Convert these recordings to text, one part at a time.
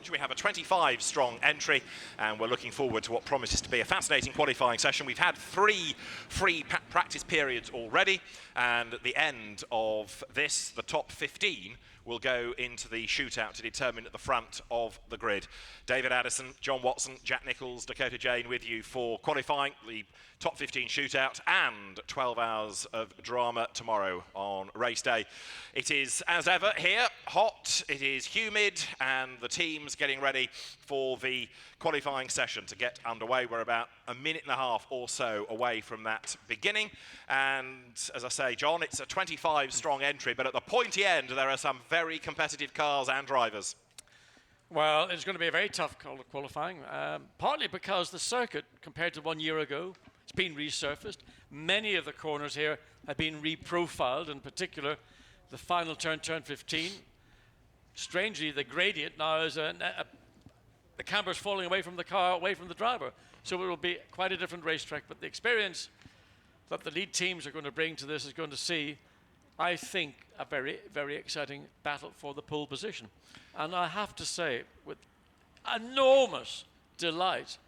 stage. We have a 25-strong entry, and we're looking forward to what promises to be a fascinating qualifying session. We've had 3 free practice periods already, and at the end of this, the top 15 will go into the shootout to determine at the front of the grid. David Addison, John Watson, Jack Nicholls, Dakota Jane with you for qualifying, the top 15 shootout, and 12 hours of drama tomorrow on race day. It is, as ever, here, hot, it is humid, and the team's getting ready for the qualifying session to get underway. We're about a minute and a half or so away from that beginning. And as I say, John, it's a 25-strong entry, but at the pointy end, there are some very competitive cars and drivers. Well, it's going to be a very tough qualifying, partly because the circuit, compared to 1 year ago, it's been resurfaced. Many of the corners here have been reprofiled, in particular, the final turn, turn 15. Strangely, the gradient now is the camber's falling away from the car, away from the driver. So it will be quite a different racetrack, but the experience that the lead teams are going to bring to this is going to see, I think, a very, very exciting battle for the pole position. And I have to say, with enormous delight,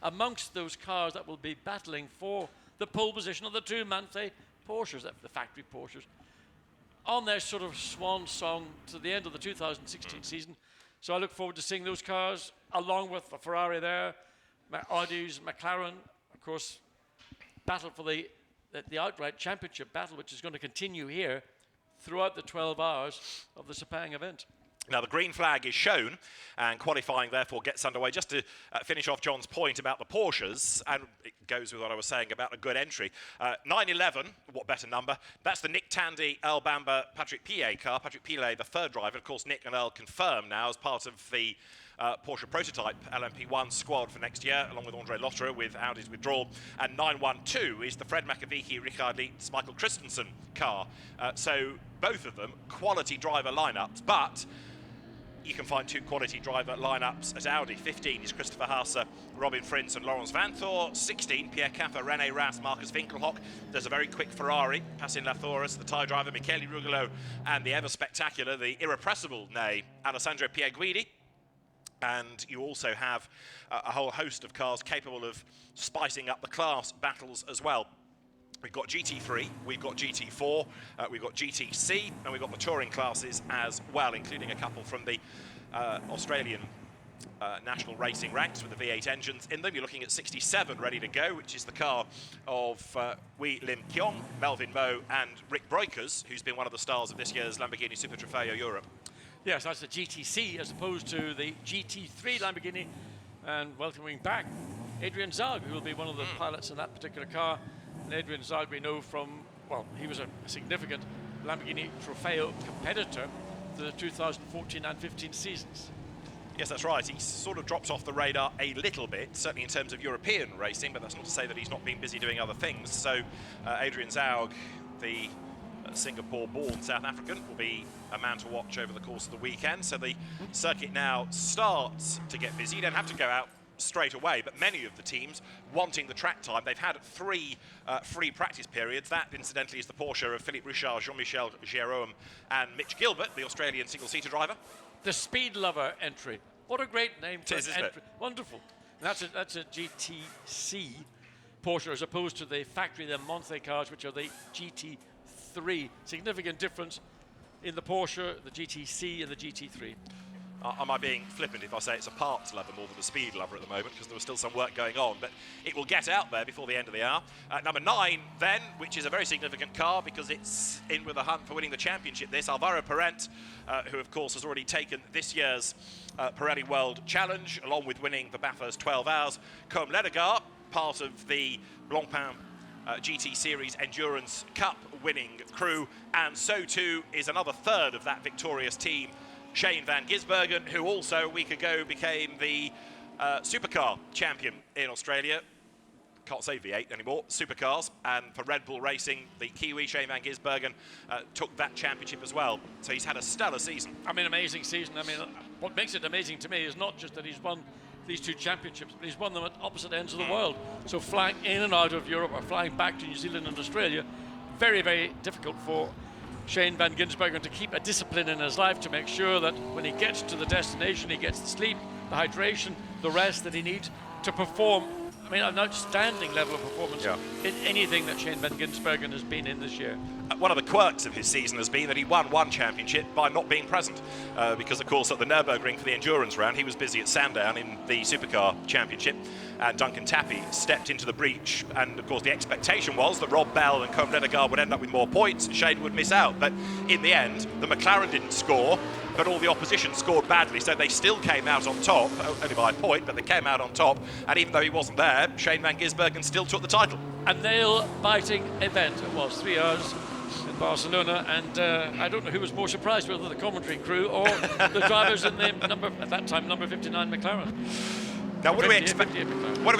amongst those cars that will be battling for the pole position of the two Manthey Porsches, the factory Porsches, on their sort of swan song to the end of the 2016 season. So I look forward to seeing those cars, along with the Ferrari there, Audis, McLaren, of course, battle for the outright championship battle, which is going to continue here throughout the 12 hours of the Sepang event. Now, the green flag is shown, and qualifying therefore gets underway. Just to finish off John's point about the Porsches, and it goes with what I was saying about a good entry. 911, what better number? That's the Nick Tandy, Earl Bamber, Patrick Pillet car. Patrick Pillet, the third driver. Of course, Nick and Earl confirmed now as part of the Porsche prototype LMP1 squad for next year, along with Andre Lotterer with Audi's withdrawal. And 912 is the Fred McAvicky, Richard Lietz, Michael Christensen car. So both of them quality driver lineups, but you can find 2 quality driver lineups at Audi. 15 is Christopher Haase, Robin Frins and Laurens Vanthoor. 16, Pierre Caffer, René Rast, Marcus Winkelhock. There's a very quick Ferrari, Passin Lathoris, the Thai driver Michele Rugolo, and the ever spectacular, the irrepressible nay, Alessandro Pierguidi. And you also have a whole host of cars capable of spicing up the class battles as well. We've got GT3, we've got GT4, we've got GTC, and we've got the touring classes as well, including a couple from the Australian national racing ranks with the V8 engines in them. You're looking at 67 ready to go, which is the car of Wei Lim Kyong, Melvin Moe, and Rick Breukers, who's been one of the stars of this year's Lamborghini Super Trofeo Europe. Yes, that's the GTC as opposed to the GT3 Lamborghini, and welcoming back Adrian Zaug, who will be one of the pilots in that particular car. And Adrian Zaug we know from, well, he was a significant Lamborghini Trofeo competitor to the 2014 and 15 seasons. Yes, that's right. He sort of drops off the radar a little bit, certainly in terms of European racing, but that's not to say that he's not been busy doing other things. So Adrian Zaug, the Singapore-born South African, will be a man to watch over the course of the weekend. So the circuit now starts to get busy. You don't have to go out straight away, but many of the teams wanting the track time. They've had 3 free practice periods. That, incidentally, is the Porsche of Philippe Richard, Jean-Michel Gérôme, and Mitch Gilbert, the Australian single-seater driver. The Speed Lover entry. What a great name for an entry. Wonderful. That's a GTC Porsche as opposed to the factory, the Manthey cars, which are the GT3. Significant difference in the Porsche, the GTC, and the GT3. Am I being flippant if I say it's a parts lover more than a speed lover at the moment, because there was still some work going on, but it will get out there before the end of the hour. Number 9 then, which is a very significant car because it's in with a hunt for winning the championship. This Alvaro Parent, who of course has already taken this year's Pirelli World Challenge, along with winning the Bathurst 12 Hours. Côme Ledegar, part of the Blancpain GT Series Endurance Cup winning crew, and so too is another third of that victorious team, Shane van Gisbergen, who also a week ago became the supercar champion in Australia. Can't say V8 anymore, supercars. And for Red Bull Racing, the Kiwi Shane van Gisbergen took that championship as well. So he's had a stellar season. I mean, amazing season. I mean, what makes it amazing to me is not just that he's won these 2 championships, but he's won them at opposite ends of the world. So flying in and out of Europe or flying back to New Zealand and Australia, very, very difficult for Shane van Gisbergen to keep a discipline in his life to make sure that when he gets to the destination, he gets the sleep, the hydration, the rest that he needs to perform. I mean, an outstanding level of performance in anything that Shane van Gisbergen has been in this year. One of the quirks of his season has been that he won one championship by not being present, because of course at the Nürburgring for the endurance round he was busy at Sandown in the Supercar Championship, and Duncan Tappy stepped into the breach, and of course the expectation was that Rob Bell and Colm Ledegaard would end up with more points and Shane would miss out, but in the end the McLaren didn't score, but all the opposition scored badly, so they still came out on top, only by a point, but they came out on top, and even though he wasn't there, Shane van Gisbergen still took the title. A nail-biting event it was, 3 hours in Barcelona, and I don't know who was more surprised, whether the commentary crew or the drivers in the at that time number 59 McLaren. Now, what do we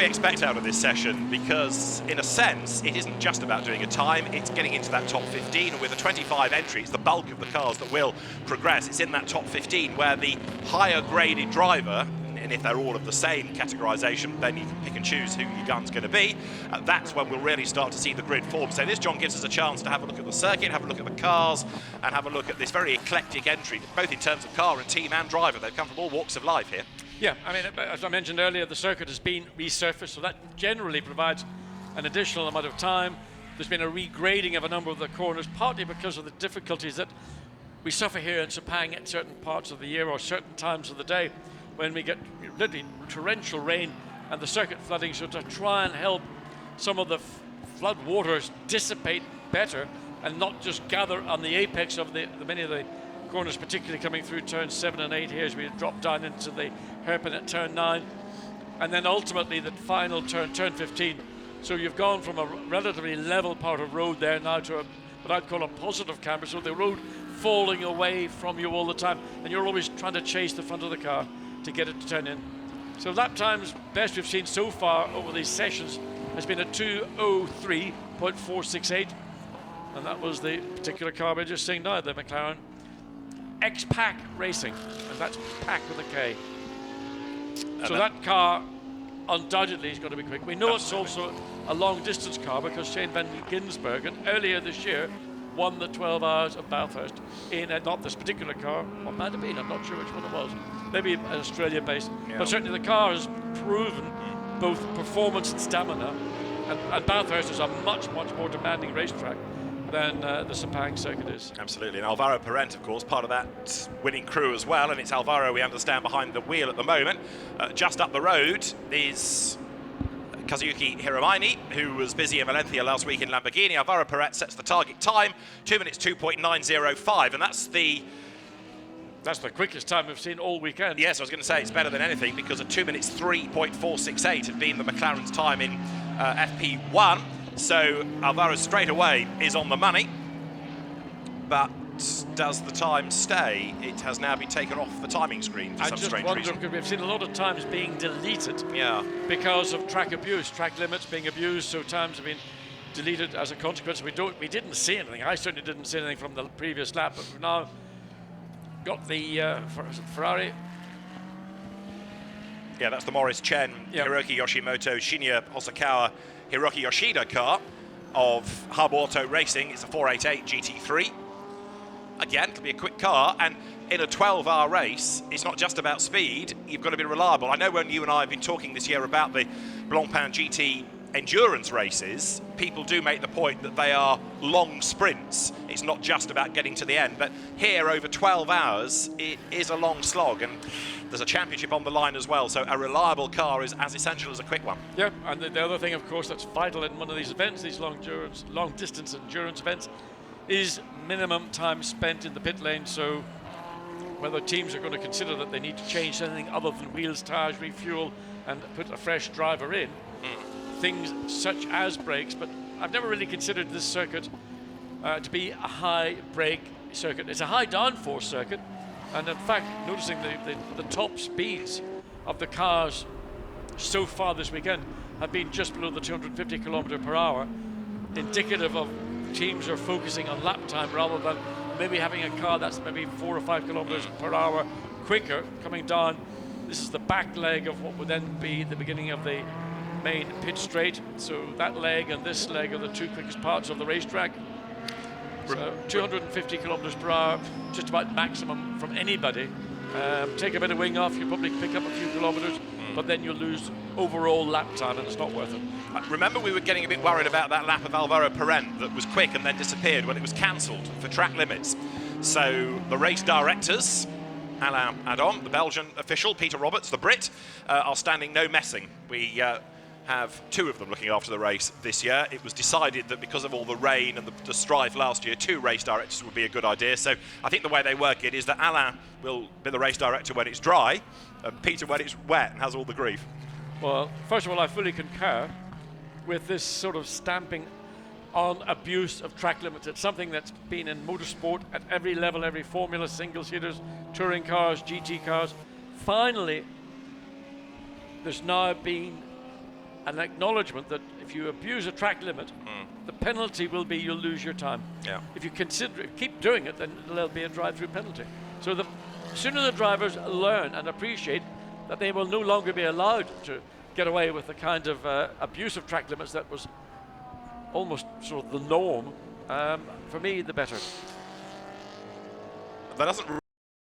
expect out of this session? Because in a sense, it isn't just about doing a time, it's getting into that top 15, and with the 25 entries, the bulk of the cars that will progress, it's in that top 15 where the higher graded driver, and if they're all of the same categorisation, then you can pick and choose who your gun's going to be. That's when we'll really start to see the grid form. So this, John, gives us a chance to have a look at the circuit, have a look at the cars, and have a look at this very eclectic entry, both in terms of car and team and driver. They've come from all walks of life here. Yeah, I mean, as I mentioned earlier, the circuit has been resurfaced, so that generally provides an additional amount of time. There's been a regrading of a number of the corners, partly because of the difficulties that we suffer here in Sepang at certain parts of the year or certain times of the day when we get literally torrential rain and the circuit flooding, so to try and help some of the flood waters dissipate better and not just gather on the apex of the many of the corners, particularly coming through turns 7 and 8 here as we drop down into the hairpin at turn 9, and then ultimately the final turn 15. So you've gone from a relatively level part of road there now to what I'd call a positive camber, so the road falling away from you all the time, and you're always trying to chase the front of the car to get it to turn in. So lap times best we've seen so far over these sessions has been a 2:03.468, and that was the particular car we're just seeing now, the McLaren X-Pac Racing, and that's Pac with a K. So that car undoubtedly is going to be quick. We know it's also a long distance car because Shane van Gisbergen earlier this year won the 12 hours of Bathurst in not this particular car, what might have been, I'm not sure which one it was, maybe Australia based, but certainly the car has proven both performance and stamina, and Bathurst is a much more demanding racetrack than the Sepang circuit is. Absolutely, and Alvaro Parent, of course, part of that winning crew as well, and it's Alvaro, we understand, behind the wheel at the moment. Just up the road is Kazuyuki Hiramaini, who was busy in Valencia last week in Lamborghini. Alvaro Parent sets the target time, 2 minutes 2.905, and that's the quickest time we've seen all weekend. Yes, I was going to say it's better than anything, because a 2 minutes 3.468 had been the McLaren's time in FP1. So Alvaro straight away is on the money, but does the time stay? It has now been taken off the timing screen for some strange reason. I just wonder, because we've seen a lot of times being deleted because of track abuse, track limits being abused, so times have been deleted as a consequence. We didn't see anything. I certainly didn't see anything from the previous lap, but we've now got the Ferrari. Yeah, that's the Morris Chen, Hiroki Yoshimoto, Shinya Hosokawa, Hiroki Yoshida car of Hub Auto Racing. It's a 488 GT3. Again, it'll be a quick car, and in a 12-hour race, it's not just about speed, you've got to be reliable. I know when you and I have been talking this year about the Blancpain GT endurance races, people do make the point that they are long sprints. It's not just about getting to the end, but here over 12 hours, it is a long slog, and there's a championship on the line as well, so a reliable car is as essential as a quick one. Yeah, and the other thing, of course, that's vital in one of these events, these long distance endurance events, is minimum time spent in the pit lane. So whether teams are going to consider that they need to change anything other than wheels, tires, refuel, and put a fresh driver in, things such as brakes, but I've never really considered this circuit to be a high brake circuit. It's a high downforce circuit, and in fact, noticing the top speeds of the cars so far this weekend have been just below the 250 kilometre per hour, indicative of teams are focusing on lap time rather than maybe having a car that's maybe 4 or 5 kilometres per hour quicker coming down. This is the back leg of what would then be the beginning of the main pit straight. So that leg and this leg are the two quickest parts of the racetrack. So 250 kilometres per hour, just about maximum from anybody. Take a bit of wing off, you'll probably pick up a few kilometres, but then you'll lose overall lap time and it's not worth it. Remember, we were getting a bit worried about that lap of Alvaro Parent that was quick and then disappeared when it was cancelled for track limits. So the race directors, Alain Adom, the Belgian official, Peter Roberts, the Brit, are standing no messing. We have two of them looking after the race this year. It was decided that because of all the rain and the strife last year, two race directors would be a good idea. So I think the way they work it is that Alain will be the race director when it's dry, and Peter when it's wet and has all the grief. Well, first of all, I fully concur with this sort of stamping on abuse of track limits. It's something that's been in motorsport at every level, every formula, single seaters, touring cars, GT cars. Finally, there's now been an acknowledgement that if you abuse a track limit, the penalty will be you'll lose your time. Yeah. If you keep doing it, then there'll be a drive-through penalty. So the sooner the drivers learn and appreciate that they will no longer be allowed to get away with the kind of abuse of track limits that was almost sort of the norm, for me, the better. That doesn't really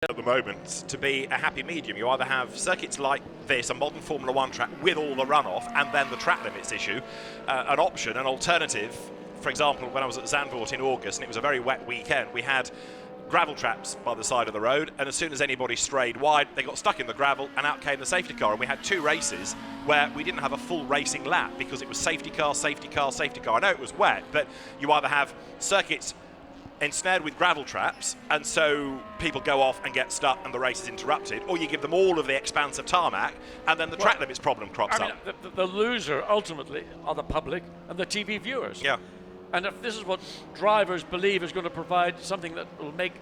at the moment to be a happy medium. You either have circuits like this, a modern Formula One track with all the runoff, and then the track limits issue, an option, an alternative. For example, when I was at Zandvoort in August and it was a very wet weekend, we had gravel traps by the side of the road, and as soon as anybody strayed wide, they got stuck in the gravel and out came the safety car. And we had two races where we didn't have a full racing lap because it was safety car, safety car, safety car. I know it was wet, but you either have circuits ensnared with gravel traps, and so people go off and get stuck and the race is interrupted, or you give them all of the expanse of tarmac and then the track limits problem crops up. The loser ultimately are the public and the TV viewers. Yeah. And if this is what drivers believe is going to provide something that will make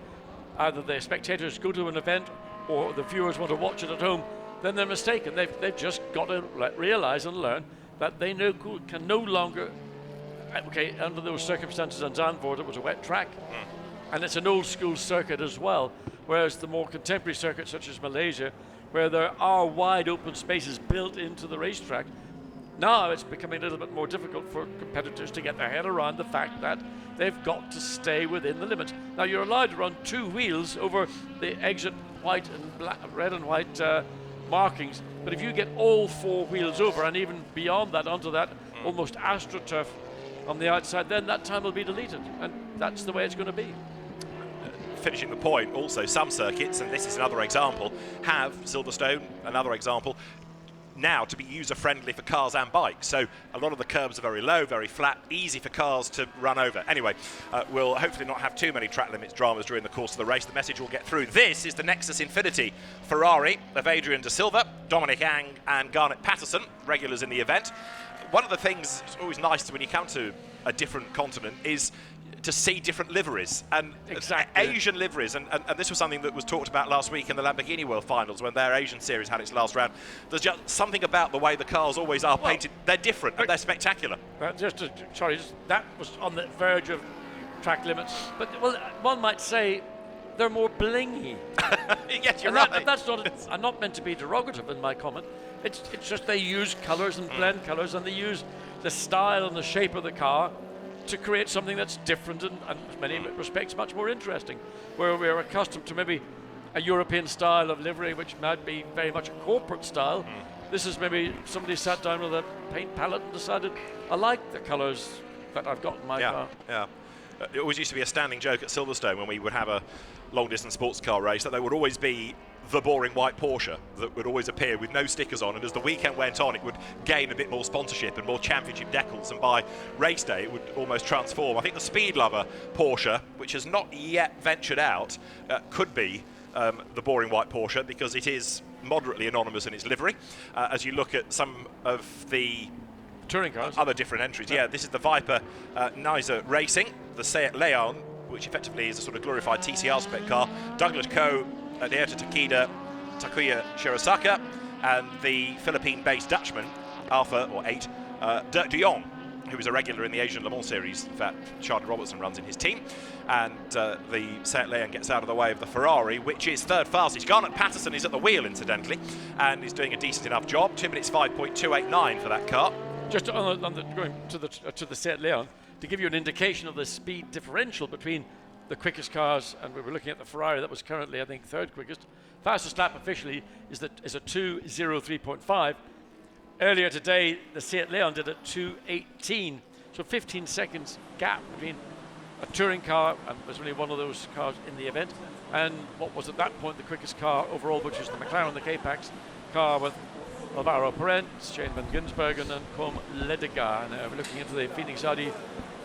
either the spectators go to an event or the viewers want to watch it at home, then they're mistaken. They've just got to realise and learn that they can no longer. Okay, under those circumstances on Zandvoort, it was a wet track, and it's an old school circuit as well, whereas the more contemporary circuits such as Malaysia, where there are wide open spaces built into the racetrack, now it's becoming a little bit more difficult for competitors to get their head around the fact that they've got to stay within the limits. Now you're allowed to run two wheels over the exit white and black, red and white markings, but if you get all four wheels over and even beyond that onto that almost astroturf on the outside, then that time will be deleted, and that's the way it's going to be. Finishing the point, also some circuits, and this is another example, have Silverstone, another example, now to be user-friendly for cars and bikes. So a lot of the curbs are very low, very flat, easy for cars to run over. Anyway, we'll hopefully not have too many track limits dramas during the course of the race. The message will get through. This is the Nexus Infinity Ferrari of Adrian De Silva, Dominic Ang and Garnet Patterson, regulars in the event. One of the things that's always nice when you come to a different continent is to see different liveries, and Asian liveries, and this was something that was talked about last week in the Lamborghini World Finals when their Asian series had its last round. There's just something about the way the cars always are painted. They're different and they're spectacular. That was on the verge of track limits, but one might say they're more blingy. Yes, you're right. That's not. I'm not meant to be derogative in my comment. It's just they use colours and blend colours, and they use the style and the shape of the car to create something that's different and in many respects much more interesting. Where we're accustomed to maybe a European style of livery, which might be very much a corporate style. This is maybe somebody sat down with a paint palette and decided, I like the colours that I've got in my car. Yeah. It always used to be a standing joke at Silverstone when we would have a long-distance sports car race that there would always be the boring white Porsche that would always appear with no stickers on, and as the weekend went on it would gain a bit more sponsorship and more championship decals, and by race day it would almost transform. I think the Speed Lover Porsche, which has not yet ventured out, could be the boring white Porsche because it is moderately anonymous in its livery. As you look at some of the touring cars, other different entries, this is the Viper Niza Racing, the Seat Leon, which effectively is a sort of glorified TCR spec car, Douglas Coe, Aderta Takeda, Takuya Shirosaka, and the Philippine-based Dutchman, Alpha, or 8, Dirk de Jong, who is a regular in the Asian Le Mans series. In fact, Charlie Robertson runs in his team. And the Seat Leon gets out of the way of the Ferrari, which is third fastest. Garnet Patterson is at the wheel, incidentally, and is doing a decent enough job. 2 minutes 5.289 for that car. Just going to the Seat Leon, to give you an indication of the speed differential between the quickest cars, and we were looking at the Ferrari that was currently, I think, third quickest. Fastest lap officially is a 2:03.5. Earlier today, the Seat Leon did a 2:18, so 15 seconds gap between a touring car, and there's only one of those cars in the event, and what was at that point the quickest car overall, which is the McLaren, the K-Pax car with Alvaro Perez, Shane van Gisbergen and Com Ledegaard. Now we're looking into the Phoenix Audi,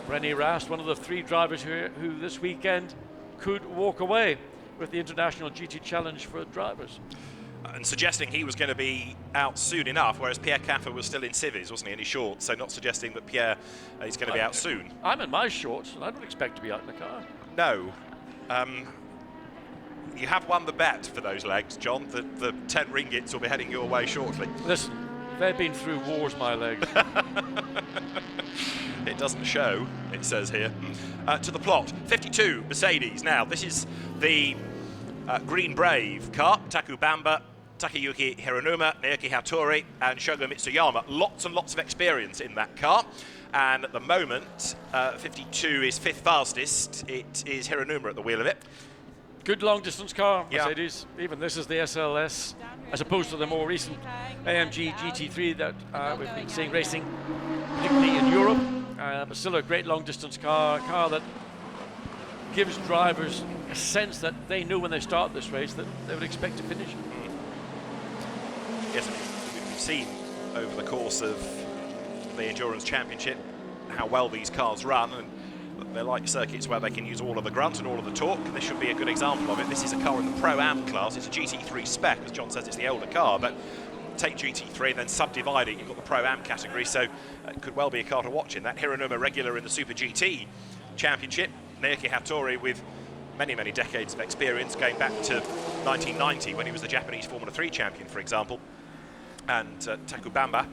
René Rast, one of the 3 drivers who this weekend could walk away with the International GT Challenge for drivers. And suggesting he was going to be out soon enough, whereas Pierre Caffer was still in civvies, wasn't he, in his shorts, so not suggesting that Pierre is going to be out soon. I'm in my shorts, and I don't expect to be out in the car. No. You have won the bet for those legs, John. The 10 ringgits will be heading your way shortly. Listen, they've been through wars, my legs. It doesn't show, it says here. To the plot, 52 Mercedes. Now, this is the Green Brave car. Takubamba, Takayuki Hiranuma, Naoki Hattori and Shogo Mitsuyama. Lots and lots of experience in that car. And at the moment, 52 is 5th fastest. It is Hiranuma at the wheel of it. Good long distance car, Yeah. Mercedes. Even this is the SLS, as opposed to the more recent AMG GT3 that we've been seeing racing, particularly in Europe. But still a great long distance car, a car that gives drivers a sense that they know when they start this race that they would expect to finish. Yes, we've seen over the course of the Endurance Championship how well these cars run, and they're like circuits where they can use all of the grunt and all of the torque, and this should be a good example of it. This is a car in the Pro-Am class. It's a GT3 spec, as John says, it's the older car, but take GT3 and then subdivide it, you've got the Pro-Am category, so it could well be a car to watch in that. Hiranuma regular in the Super GT Championship, Naoki Hattori with many, many decades of experience, going back to 1990 when he was the Japanese Formula 3 champion, for example, and Takubamba,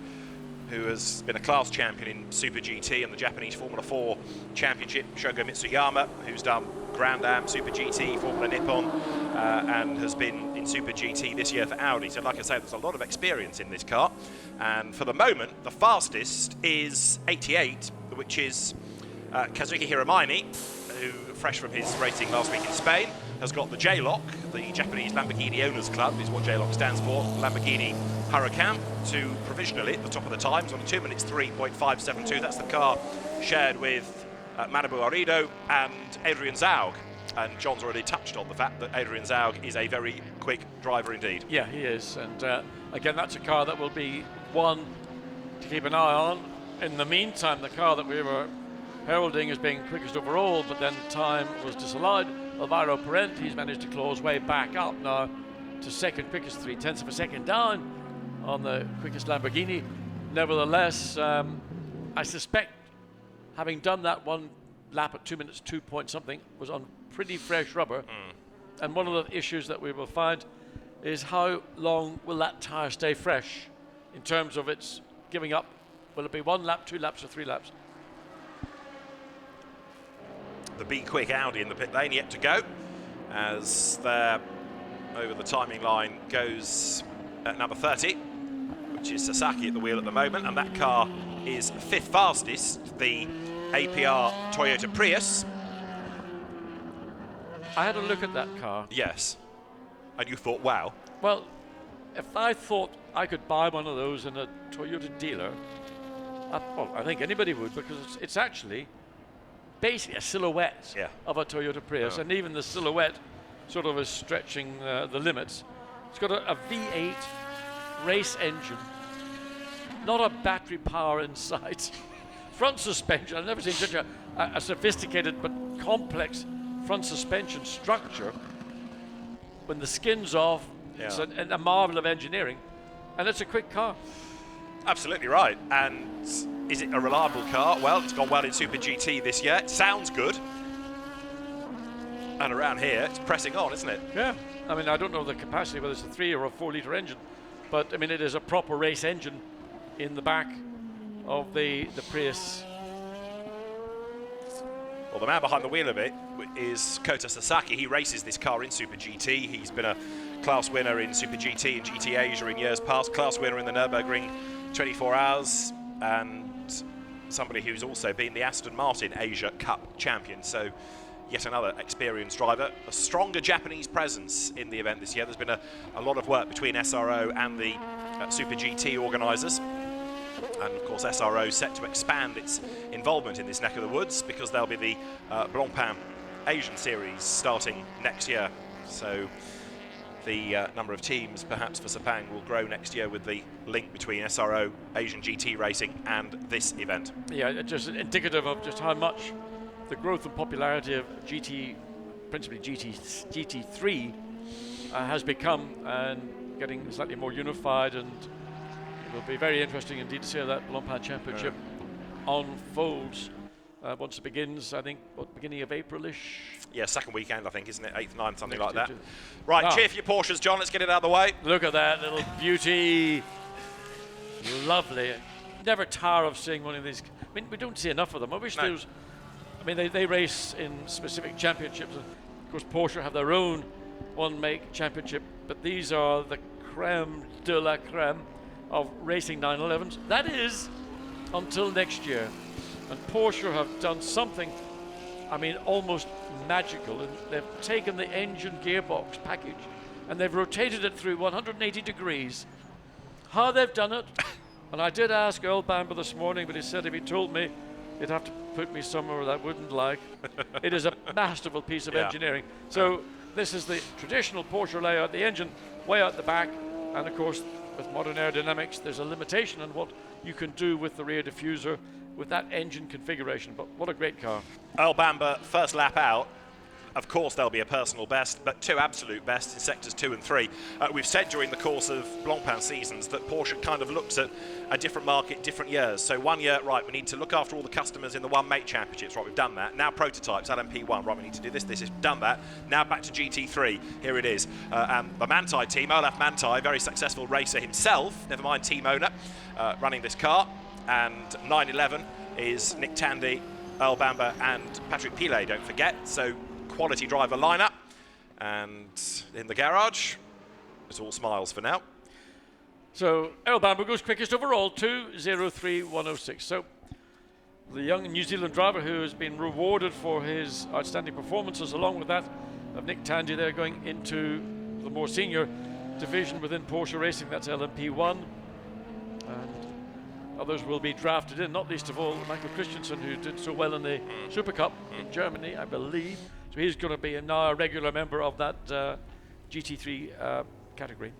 who has been a class champion in Super GT and the Japanese Formula 4 Championship, Shogo Mitsuyama, who's done Grand Am, Super GT, Formula Nippon, and has been in Super GT this year for Audi. So like I say, there's a lot of experience in this car. And for the moment, the fastest is 88, which is Kazuki Hiramaini, who, fresh from his racing last week in Spain, has got the J-Lock, the Japanese Lamborghini Owners Club is what J-Lock stands for, Lamborghini Huracan, to provisionally at the top of the times on 2 minutes 3.572. That's the car shared with Manabu Arido and Adrian Zaug. And John's already touched on the fact that Adrian Zaug is a very quick driver indeed. Yeah, he is. And again, that's a car that will be one to keep an eye on. In the meantime, the car that we were heralding as being quickest overall, but then time was disallowed, Alvaro Perez, he's managed to claw his way back up now to second quickest, 0.3 of a second down on the quickest Lamborghini. Nevertheless, I suspect, having done that one lap at 2 minutes 2 point something, was on pretty fresh rubber. And one of the issues that we will find is how long will that tyre stay fresh in terms of its giving up. Will it be 1 lap, 2 laps, or 3 laps? The Be Quick Audi in the pit lane yet to go, as they're over the timing line goes at number 30, which is Sasaki at the wheel at the moment, and that car is 5th fastest, the APR Toyota Prius. I had a look at that car. Yes. And you thought, wow. Well, if I thought I could buy one of those in a Toyota dealer, I think anybody would, because it's actually basically a silhouette of a Toyota Prius, and even the silhouette sort of is stretching the limits. It's got a V8 race engine, not a battery power inside. Front suspension, I've never seen such a sophisticated but complex front suspension structure. When the skin's off, it's a marvel of engineering, and it's a quick car. Absolutely right. And is it a reliable car? Well, it's gone well in Super GT this year. It sounds good. And around here, it's pressing on, isn't it? Yeah. I mean, I don't know the capacity, whether it's a 3 or a 4 litre engine, but I mean, it is a proper race engine in the back of the Prius. Well, the man behind the wheel of it is Kota Sasaki. He races this car in Super GT. He's been a class winner in Super GT and GT Asia in years past, class winner in the Nürburgring 24 Hours, and somebody who's also been the Aston Martin Asia Cup champion. So yet another experienced driver. A stronger Japanese presence in the event this year. There's been a lot of work between SRO and the Super GT organisers. And of course SRO set to expand its involvement in this neck of the woods because there'll be the Blancpain Asian Series starting next year. So the number of teams perhaps for Sepang will grow next year with the link between SRO, Asian GT racing and this event. Yeah, just indicative of just how much the growth and popularity of GT, principally GT3, has become, and getting slightly more unified, and it will be very interesting indeed to see how that Blancpain Championship unfolds once it begins. I think beginning of April-ish. Yeah, second weekend I think, isn't it? 8th, 9th, something like that. Right, cheer for your Porsches, John. Let's get it out of the way. Look at that little beauty. Lovely. Never tire of seeing one of these. I mean, we don't see enough of them. I wish there was. I mean, they race in specific championships. And of course, Porsche have their own one-make championship, but these are the creme de la creme of racing 911s. That is until next year. And Porsche have done something, I mean, almost magical. And they've taken the engine gearbox package and they've rotated it through 180 degrees. How they've done it, and I did ask Earl Bamber this morning, but he said if he told me, he'd have to put me somewhere that I wouldn't like. It is a masterful piece of engineering. So this is the traditional Porsche layout, the engine way out the back, and of course with modern aerodynamics there's a limitation on what you can do with the rear diffuser with that engine configuration, but what a great car. Earl Bamber, first lap out. Of course there'll be a personal best, but 2 absolute bests in sectors 2 and 3. We've said during the course of Blancpain seasons that Porsche kind of looks at a different market, different years. So one year, right, we need to look after all the customers in the one-make championships. Right, we've done that. Now prototypes, LMP1, right, we need to do this, we've done that. Now back to GT3, here it is. And the Manthey team, Olaf Manthey, very successful racer himself, never mind team owner, running this car. And 911 is Nick Tandy, Earl Bamber and Patrick Pilet, don't forget. So quality driver lineup, and in the garage it's all smiles for now. So Earl Bamber goes quickest overall, 2:03.106. So the young New Zealand driver who has been rewarded for his outstanding performances, along with that of Nick Tandy there, going into the more senior division within Porsche Racing, that's LMP1, and others will be drafted in, not least of all Michael Christensen, who did so well in the Super Cup in Germany, I believe. So he's going to be now a regular member of that GT3 category.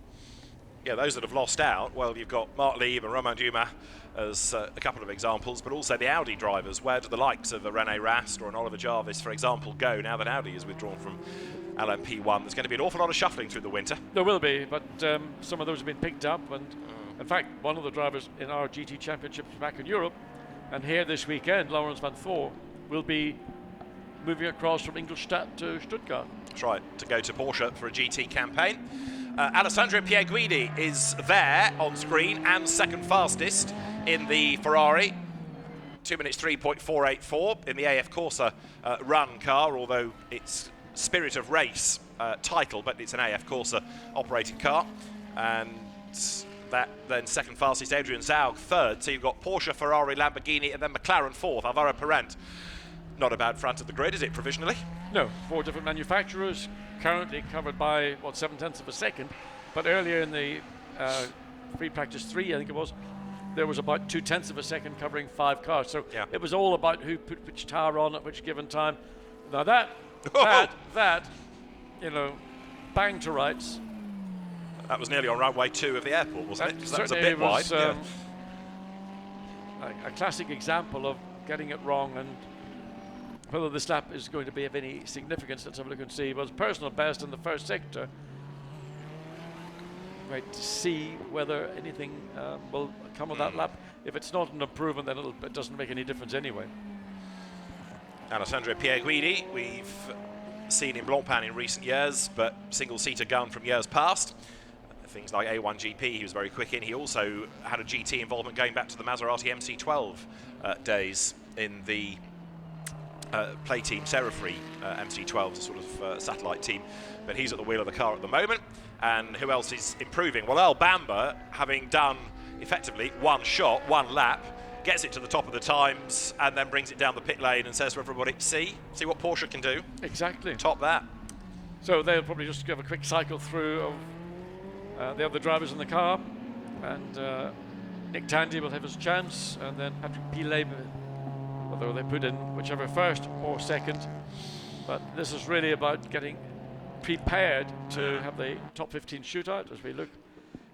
Yeah, those that have lost out, well, you've got Mark Lieb and Romain Dumas as a couple of examples, but also the Audi drivers. Where do the likes of a Rene Rast or an Oliver Jarvis, for example, go now that Audi is withdrawn from LMP1? There's going to be an awful lot of shuffling through the winter. There will be, but some of those have been picked up, and in fact, one of the drivers in our GT Championships back in Europe, and here this weekend, Laurens van Thor, will be moving across from Ingolstadt to Stuttgart. That's right, to go to Porsche for a GT campaign. Alessandro Pierguidi is there on screen and second fastest in the Ferrari. 2 minutes 3.484 in the AF Corsa run car, although it's Spirit of Race title, but it's an AF Corsa operated car. And that then second fastest, Adrian Zaug third. So you've got Porsche, Ferrari, Lamborghini, and then McLaren fourth, Alvaro Parent. Not a bad front of the grid, is it, provisionally? No, 4 different manufacturers, currently covered by, 7/10 of a second. But earlier in the free practice 3, I think it was, there was about 2/10 of a second covering 5 cars. So it was all about who put which tire on at which given time. Now that, bang to rights. That was nearly on runway 2 of the airport, wasn't it? That was a bit was, wide. A classic example of getting it wrong, and whether this lap is going to be of any significance, let's have a look and see. It was personal best in the first sector. Right, to see whether anything will come of that lap. If it's not an improvement, then it doesn't make any difference anyway. Alessandro Pierguidi, we've seen in Blancpain in recent years, but single-seater gun from years past. Things like A1GP, he was very quick in. He also had a GT involvement going back to the Maserati MC12 days in the play team Serifree MC12, a sort of satellite team, but he's at the wheel of the car at the moment. And who else is improving? Well, Earl Bamber, having done effectively one shot, one lap, gets it to the top of the times, and then brings it down the pit lane and says to everybody, see what Porsche can do. Exactly. Top that. So they'll probably just give a quick cycle through of the other drivers in the car, and Nick Tandy will have his chance, and then Patrick Pilet, although they put in whichever first or second. But this is really about getting prepared to have the top 15 shootout as we look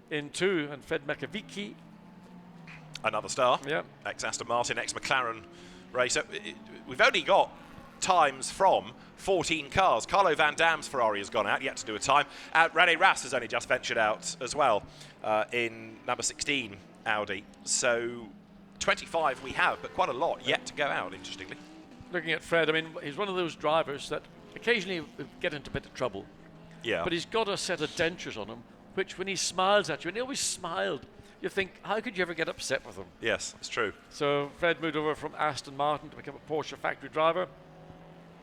into, and Fred Makavicki. Another star. Yeah. Ex-Aston Martin, ex-McLaren racer. We've only got times from 14 cars. Carlo Van Dam's Ferrari has gone out, yet to do a time. René Rast has only just ventured out as well in number 16 Audi. So 25 we have, but quite a lot yet to go out, interestingly. Looking at Fred, I mean, he's one of those drivers that occasionally get into a bit of trouble. Yeah. But he's got a set of dentures on him, which when he smiles at you, and he always smiled, you think, how could you ever get upset with him? Yes, that's true. So Fred moved over from Aston Martin to become a Porsche factory driver.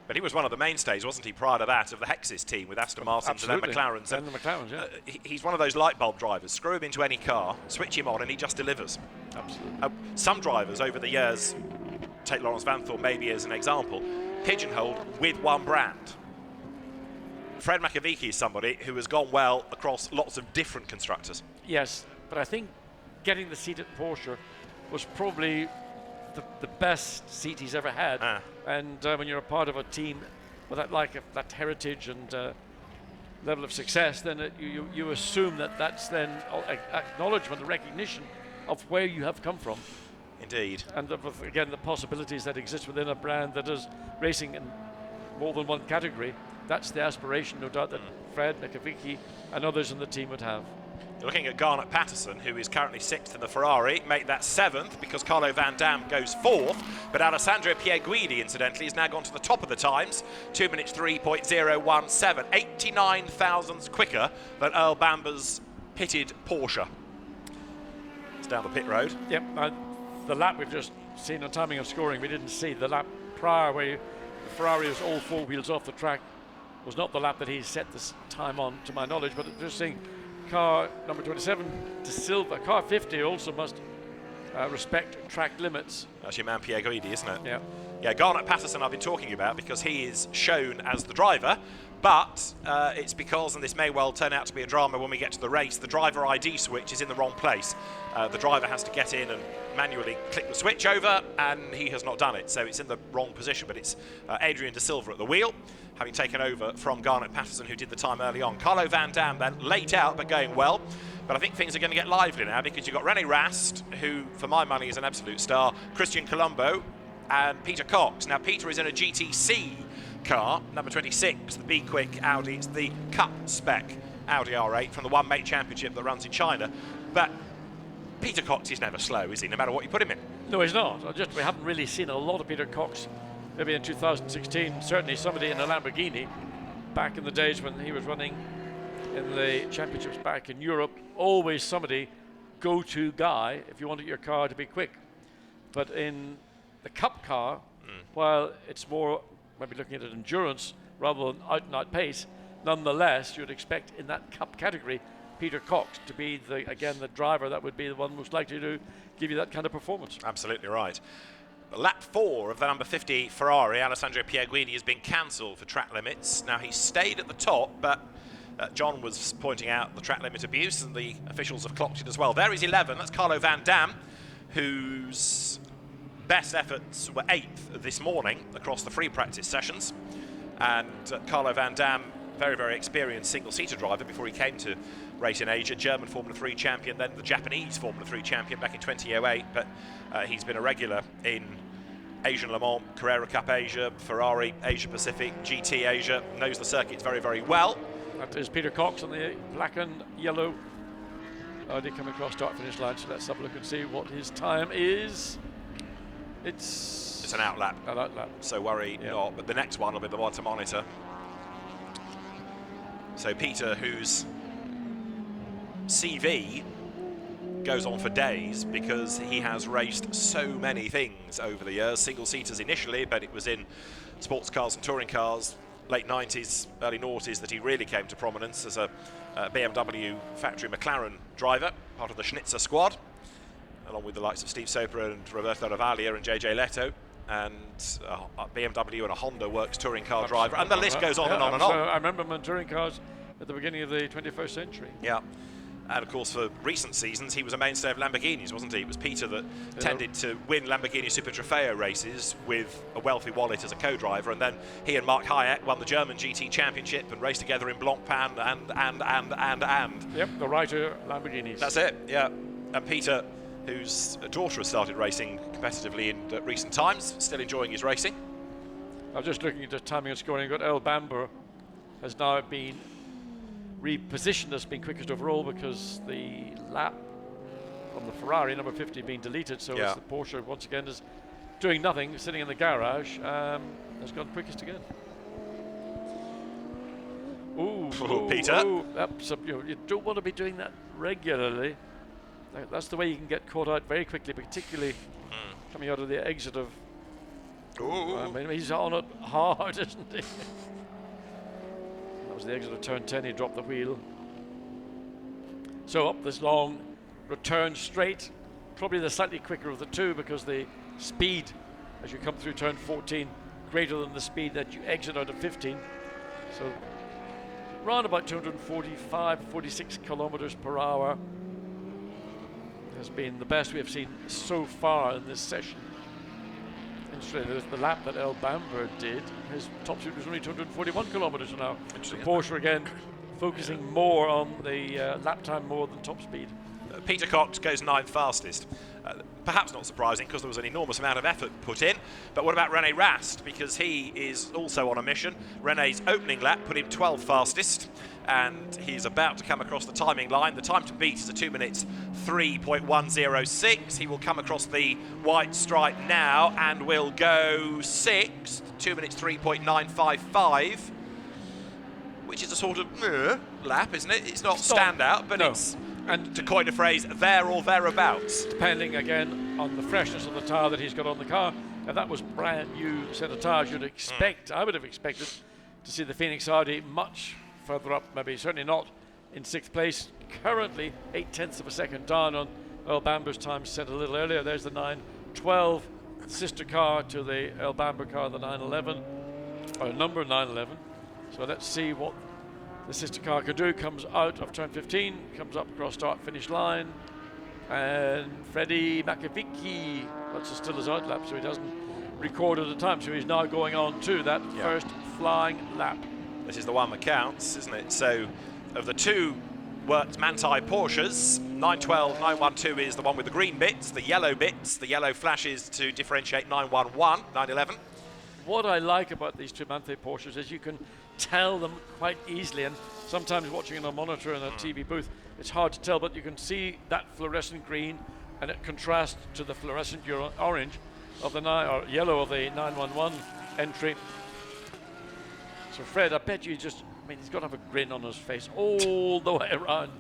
But he was one of the mainstays, wasn't he, prior to that, of the Hexis team with Aston Martins and then McLarens. And the McLarens, yeah. He's one of those light bulb drivers. Screw him into any car, switch him on, and he just delivers. Absolutely. Some drivers over the years, take Lawrence Vanthoor maybe as an example, pigeonholed with one brand. Fred Makavicki is somebody who has gone well across lots of different constructors. Yes, but I think getting the seat at Porsche was probably the best seat he's ever had. And when you're a part of a team with that heritage and level of success, then you assume that that's then acknowledgement, a recognition of where you have come from. Indeed. And again, the possibilities that exist within a brand that is racing in more than one category. That's the aspiration, no doubt, that Fred Makavicki and others in the team would have. You're looking at Garnet Patterson, who is currently 6th in the Ferrari, make that 7th because Carlo Van Dam goes 4th, but Alessandro Pierguidi, incidentally, has now gone to the top of the times, 2 minutes 3.017, 89 thousandths quicker than Earl Bamber's pitted Porsche. It's down the pit road. Yep, the lap we've just seen on timing of scoring, we didn't see the lap prior where the Ferrari was all four wheels off the track. Was not the lap that he set this time on, to my knowledge, but just seeing car number 27 to Silva, car 50 also must respect track limits. That's your man Pierguidi, isn't it? Yeah. Yeah, Garnet Patterson I've been talking about because he is shown as the driver, but it's because, and this may well turn out to be a drama when we get to the race, the driver ID switch is in the wrong place. The driver has to get in and manually click the switch over, and he has not done it, so it's in the wrong position, but it's Adrian De Silva at the wheel, having taken over from Garnet Patterson, who did the time early on. Carlo Van Dam then late out, but going well. But I think things are going to get lively now because you've got René Rast, who, for my money, is an absolute star, Christian Colombo, and Peter Cox. Now, Peter is in a GTC car, number 26, the Be Quick Audi. It's the Cup spec Audi R8 from the One Mate Championship that runs in China. But Peter Cox is never slow, is he, no matter what you put him in? No, he's not. We haven't really seen a lot of Peter Cox. Maybe in 2016, certainly somebody in a Lamborghini back in the days when he was running in the championships back in Europe. Always somebody go-to guy if you wanted your car to be quick. But in the Cup car, while it's more maybe looking at endurance rather than out-and-out pace, nonetheless, you'd expect in that Cup category Peter Cox to be, the driver that would be the one most likely to give you that kind of performance. Absolutely right. Lap 4 of the number 50 Ferrari, Alessandro Pierguidi, has been cancelled for track limits. Now, he stayed at the top, but John was pointing out the track limit abuse, and the officials have clocked it as well. There is 11, that's Carlo Van Dam, whose best efforts were 8th this morning across the free practice sessions. And Carlo Van Dam, very, very experienced single-seater driver before he came to race in Asia, German Formula 3 champion, then the Japanese Formula 3 champion back in 2008, but he's been a regular in Asian Le Mans, Carrera Cup Asia, Ferrari Asia Pacific, GT Asia, knows the circuits very, very well. That is Peter Cox on the black and yellow Audi coming across start-finish line, so let's have a look and see what his time is. It's an outlap. An outlap. So worry not, but the next one will be the one to monitor. So Peter, whose CV goes on for days because he has raced so many things over the years, single-seaters initially, but it was in sports cars and touring cars, late 90s, early noughties, that he really came to prominence as a BMW factory McLaren driver, part of the Schnitzer squad. along with the likes of Steve Soper and Roberto Ravaglia and JJ Leto, and a BMW and a Honda Works touring car driver, and the list goes on and on and on. I remember them in touring cars at the beginning of the 21st century. Yeah. And of course, for recent seasons, he was a mainstay of Lamborghinis, wasn't he? It was Peter that tended to win Lamborghini Super Trofeo races with a wealthy wallet as a co-driver, and then he and Mark Hayek won the German GT Championship and raced together in Blancpain and. Yep, the Reiter Lamborghinis. That's it, yeah. And Peter, whose daughter has started racing competitively in recent times, still enjoying his racing. I was just looking at the timing and scoring. Got El Bamber has now been repositioned as being quickest overall because the lap from the Ferrari number 50 being deleted, so it's the Porsche once again is doing nothing, sitting in the garage, has gone quickest again. Ooh, Peter. Ooh, you don't want to be doing that regularly. That's the way you can get caught out very quickly, particularly coming out of the exit of. I mean, he's on it hard, isn't he? That was the exit of turn 10, he dropped the wheel. So up this long return straight, probably the slightly quicker of the two because the speed as you come through turn 14 greater than the speed that you exit out of 15. So around about 245, 46 kilometers per hour has been the best we have seen so far in this session. Interestingly, the lap that El Bamber did, his top speed was only 241 kilometers an hour. So Porsche again focusing more on the lap time more than top speed. Peter Cox goes 9th fastest. Perhaps not surprising because there was an enormous amount of effort put in. But what about René Rast? Because he is also on a mission. René's opening lap put him 12th fastest, and he's about to come across the timing line. The time to beat is a 2 minutes 3.106. He will come across the white stripe now and will go 6th, 2 minutes 3.955, which is a sort of lap, isn't it? It's not standout, but it's, and to coin a phrase, there or thereabouts. Depending again on the freshness of the tyre that he's got on the car. If that was brand new set of tyres, you'd expect, I would have expected to see the Phoenix Audi much further up, maybe certainly not in 6th place. Currently 0.8 of a second down on El Bamber's time set a little earlier. There's the 912 sister car to the El Bamber car, the 911, or number 911. So let's see what the sister car can do. Comes out of turn 15, comes up across start finish line, and Freddie Makavicki, that's still his out lap, so he doesn't record at a time, so he's now going on to that first flying lap. This is the one that counts, isn't it? So of the two worked Manthey Porsches, 912, 912 is the one with the green bits, the yellow flashes to differentiate 911, 911. What I like about these two Manthey Porsches is you can tell them quite easily, and sometimes watching on a monitor in a TV booth, it's hard to tell, but you can see that fluorescent green, and it contrasts to the fluorescent orange of the yellow of the 911 entry. So Fred, I bet you he's got to have a grin on his face all the way around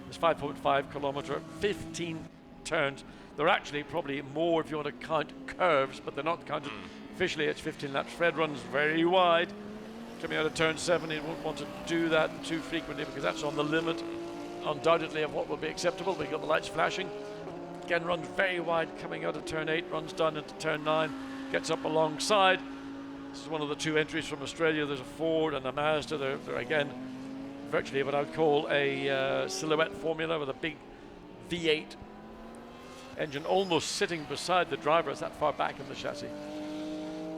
this 5.5 kilometer, 15 turns. They're actually probably more if you want to count curves, but they're not counted officially. It's 15 laps. Fred runs very wide. Coming out of turn 7, he won't want to do that too frequently because that's on the limit, undoubtedly, of what will be acceptable. We've got the lights flashing. Again, runs very wide coming out of turn 8, runs down into turn 9, gets up alongside. This is one of the two entries from Australia. There's a Ford and a Mazda. They're again virtually what I would call a silhouette formula with a big V8 engine almost sitting beside the driver. It's that far back in the chassis.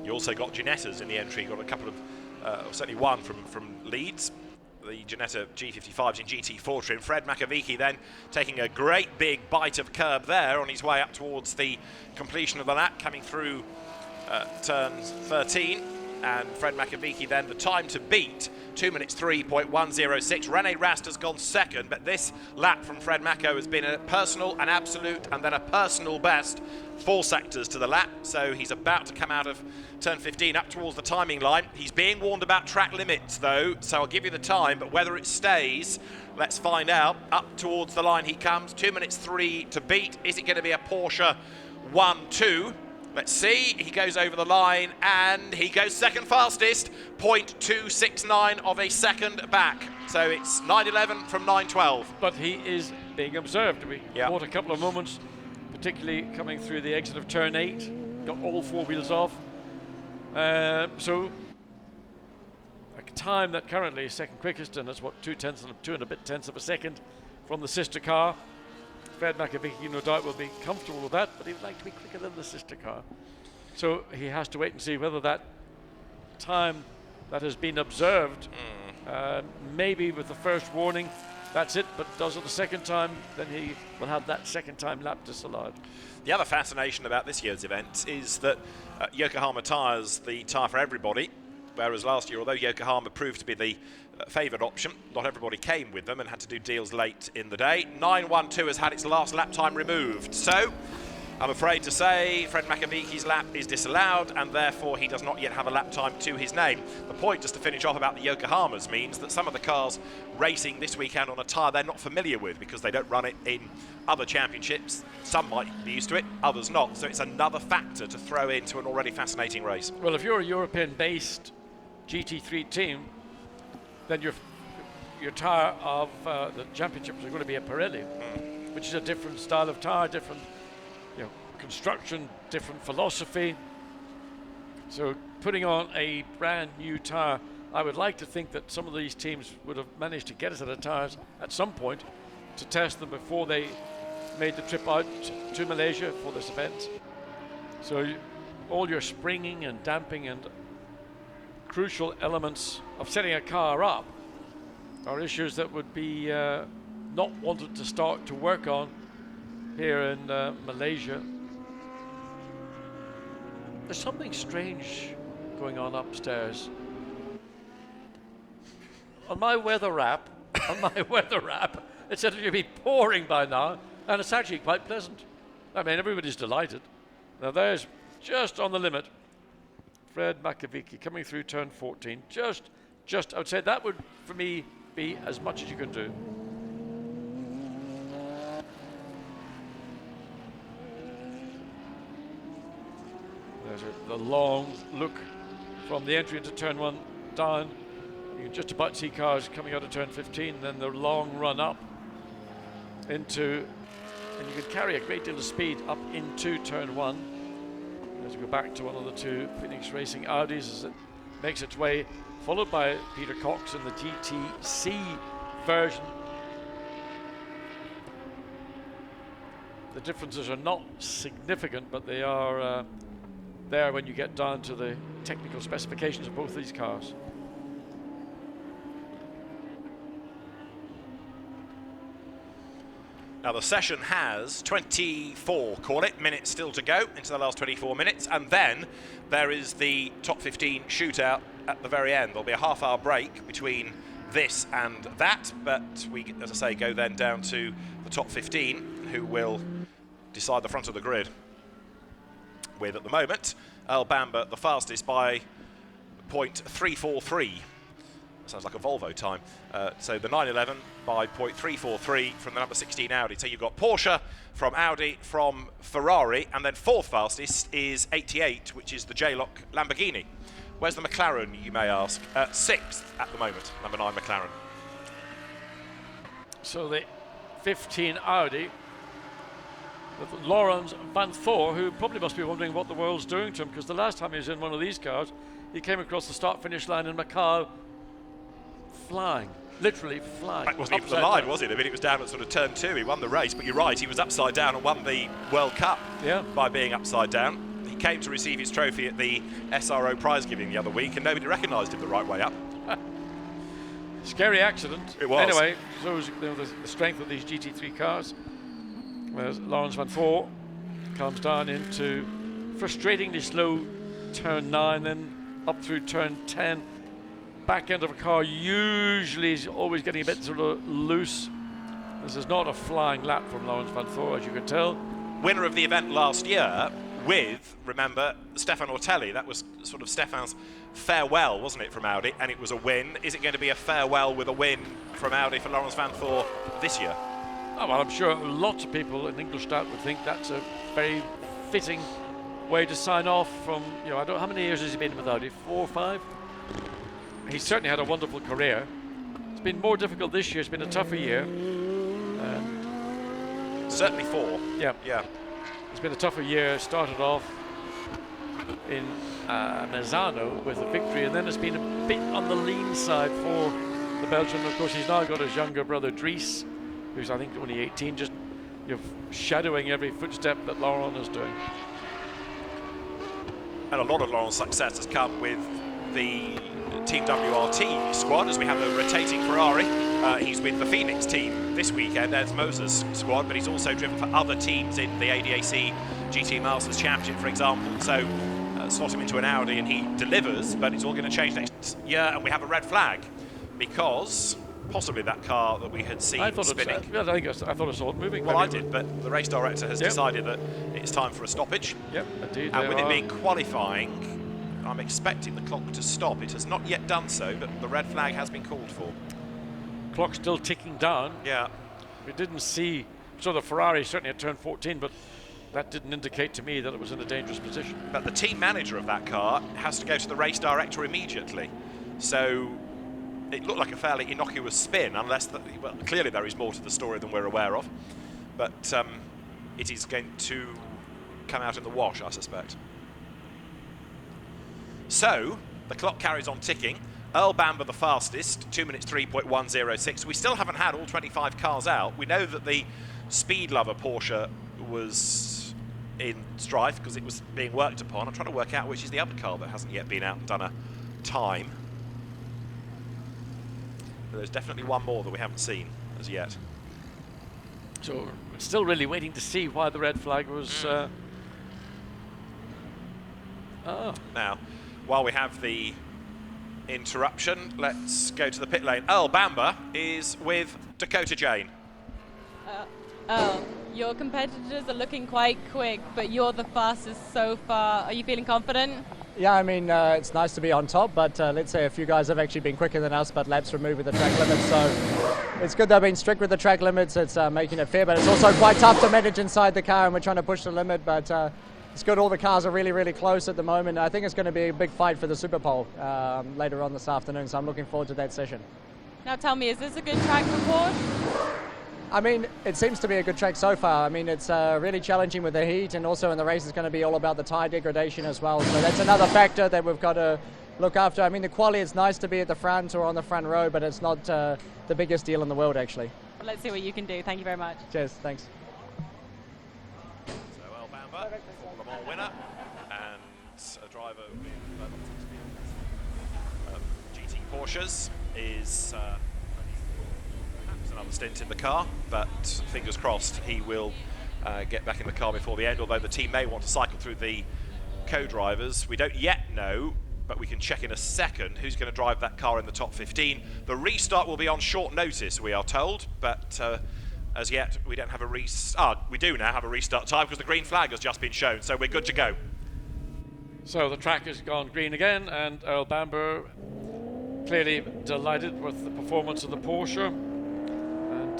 You also got Ginettas in the entry. You got a couple of, certainly one from Leeds. The Ginetta G55s in GT4 trim. Fred Makavicki then taking a great big bite of curb there on his way up towards the completion of the lap, coming through turn 13, and Fred Makavicki then the time to beat 2 minutes 3.106. René Rast has gone second, but this lap from Fred Mako has been a personal, an absolute, and then a personal best. 4 sectors to the lap, so he's about to come out of turn 15 up towards the timing line. He's being warned about track limits though, so I'll give you the time, but whether it stays, let's find out. Up towards the line he comes, 2 minutes 3 to beat. Is it going to be a Porsche 1-2? Let's see, he goes over the line and he goes second fastest, 0.269 of a second back. So it's 911 from 912. But he is being observed. We caught a couple of moments particularly coming through the exit of turn 8. Got all 4 wheels off. So a time that currently is second quickest, and that's what 2 and a bit tenths of a second from the sister car. Fred Makovic, no doubt, will be comfortable with that, but he would like to be quicker than the sister car. So he has to wait and see whether that time that has been observed, maybe with the first warning, that's it, but does it the second time, then he will have that second time lap disallowed. The other fascination about this year's event is that Yokohama tyres the tyre for everybody, whereas last year, although Yokohama proved to be the favoured option, not everybody came with them and had to do deals late in the day. 9.12 has had its last lap time removed, so I'm afraid to say Fred Makavic's lap is disallowed, and therefore he does not yet have a lap time to his name. The point, just to finish off about the Yokohamas, means that some of the cars racing this weekend on a tyre they're not familiar with because they don't run it in other championships. Some might be used to it, others not. So it's another factor to throw into an already fascinating race. Well, if you're a European-based GT3 team, then your tyre of the championships are going to be a Pirelli, which is a different style of tyre, different construction, different philosophy. So putting on a brand new tyre, I would like to think that some of these teams would have managed to get a set of tyres at some point to test them before they made the trip out to Malaysia for this event. So all your springing and damping and crucial elements of setting a car up are issues that would be not wanted to start to work on here in Malaysia. There's something strange going on upstairs. On my weather app, it said it would be pouring by now, and it's actually quite pleasant. I mean, everybody's delighted. Now there's just on the limit, Fred Makovic coming through turn 14. Just, I would say that would, for me, be as much as you can do. There's the long look from the entry into turn 1 down. You can just about see cars coming out of turn 15, then the long run up into, and you can carry a great deal of speed up into turn 1. As we go back to one of the 2 Phoenix Racing Audis as it makes its way, followed by Peter Cox in the GTC version. The differences are not significant, but they are there when you get down to the technical specifications of both these cars. Now the session has 24, call it, minutes still to go into the last 24 minutes, and then there is the top 15 shootout at the very end. There'll be a half-hour break between this and that, but we, as I say, go then down to the top 15, who will decide the front of the grid. With, at the moment, Earl Bamber the fastest by 0.343. Sounds like a Volvo time. So the 911 by 0.343 from the number 16 Audi. So you've got Porsche from Audi, from Ferrari, and then 4th fastest is 88, which is the J-Lock Lamborghini. Where's the McLaren, you may ask? 6th at the moment, number 9 McLaren. So the 15 Audi with Laurens van Thor, who probably must be wondering what the world's doing to him, because the last time he was in one of these cars, he came across the start-finish line in Macau flying, literally flying. That wasn't even the line, was it? I mean, it was down at sort of turn 2. He won the race, but you're right, he was upside down and won the World Cup by being upside down. He came to receive his trophy at the SRO prize giving the other week, and nobody recognised him the right way up. Scary accident. It was. Anyway, shows the strength of these GT3 cars. Whereas Laurens van Thor comes down into frustratingly slow turn 9, then up through turn 10. Back end of a car usually is always getting a bit sort of loose. This is not a flying lap from Laurens van Thor, as you can tell. Winner of the event last year with, remember, Stefan Ortelli. That was sort of Stefan's farewell, wasn't it, from Audi? And it was a win. Is it going to be a farewell with a win from Audi for Laurens van Thor this year? Oh, well, I'm sure lots of people in Ingolstadt would think that's a very fitting way to sign off from, I don't know, how many years has he been with Audi? 4 or 5? He's certainly had a wonderful career. It's been more difficult this year. It's been a tougher year. Certainly 4. Yeah. It's been a tougher year. Started off in Mezzano with a victory, and then it's been a bit on the lean side for the Belgian. Of course, he's now got his younger brother Dries, who's I think only 18, just shadowing every footstep that Laurent is doing. And a lot of Laurent's success has come with the Team WRT squad, as we have a rotating Ferrari. He's with the Phoenix team this weekend, as Moses' squad, but he's also driven for other teams in the ADAC GT Masters Championship, for example. So slot him into an Audi and he delivers, but it's all going to change next year, and we have a red flag because possibly that car that we had seen spinning. I thought I saw it moving. Well, I did, but the race director has decided that it's time for a stoppage. Yep, indeed. And with it being qualifying, I'm expecting the clock to stop. It has not yet done so, but the red flag has been called for. Clock's still ticking down. Yeah. We didn't see, so the Ferrari certainly had turned 14, but that didn't indicate to me that it was in a dangerous position. But the team manager of that car has to go to the race director immediately. So it looked like a fairly innocuous spin, unless, well, clearly there is more to the story than we're aware of. But it is going to come out in the wash, I suspect. So the clock carries on ticking. Earl Bamber the fastest, 2 minutes 3.106. We still haven't had all 25 cars out. We know that the Speed Lover Porsche was in strife because it was being worked upon. I'm trying to work out which is the other car that hasn't yet been out and done a time. But there's definitely one more that we haven't seen as yet. So we're still really waiting to see why the red flag was... Now, while we have the interruption, let's go to the pit lane. Earl Bamber is with Dakota Jane. Earl, your competitors are looking quite quick, but you're the fastest so far. Are you feeling confident? Yeah, I mean, it's nice to be on top, but let's say a few guys have actually been quicker than us, but laps removed with the track limits, so it's good they've been strict with the track limits. It's making it fair, but it's also quite tough to manage inside the car, and we're trying to push the limit, but it's good all the cars are really, really close at the moment. I think it's going to be a big fight for the Super Pole later on this afternoon, so I'm looking forward to that session. Now tell me, is this a good track for Porsche? I mean, it seems to be a good track so far. I mean, it's really challenging with the heat, and also in the race it's going to be all about the tyre degradation as well. So that's another factor that we've got to look after. I mean, the quali, it's nice to be at the front or on the front row, but it's not the biggest deal in the world, actually. Well, let's see what you can do. Thank you very much. Cheers, thanks. So Earl Bamber, Le Mans winner, and a driver with GT Porsches is perhaps another stint in the car, but fingers crossed he will get back in the car before the end, although the team may want to cycle through the co-drivers. We don't yet know, but we can check in a second who's going to drive that car in the top 15. The restart will be on short notice, we are told, but as yet we don't have a restart. We do now have a restart time because the green flag has just been shown, so we're good to go. So the track has gone green again, and Earl Bamber clearly delighted with the performance of the Porsche.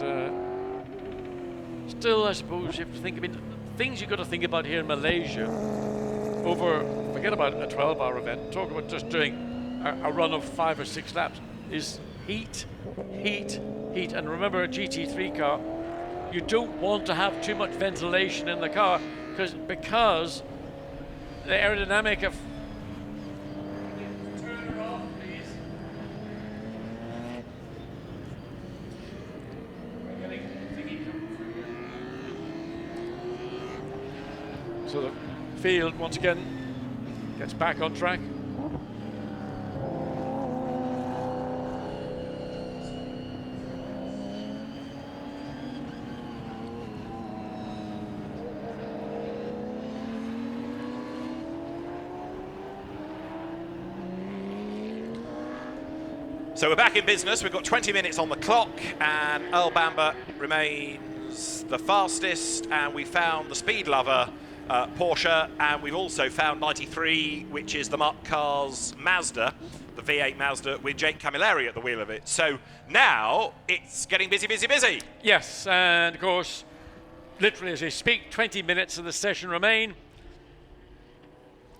And still, I suppose you have to think, I mean, things you've got to think about here in Malaysia forget about a 12-hour event, talk about just doing a run of 5 or 6 laps, is heat, heat, heat. And remember, a GT3 car, you don't want to have too much ventilation in the car because the aerodynamic of... Turn her off, please. We're getting thingy coming through here. So the field, once again, gets back on track. So we're back in business. We've got 20 minutes on the clock, and Earl Bamber remains the fastest, and we found the Speed Lover Porsche, and we've also found 93, which is the Mark Carr's Mazda, the V8 Mazda with Jake Camilleri at the wheel of it. So now it's getting busy, busy, busy. Yes, and of course, literally as we speak, 20 minutes of the session remain.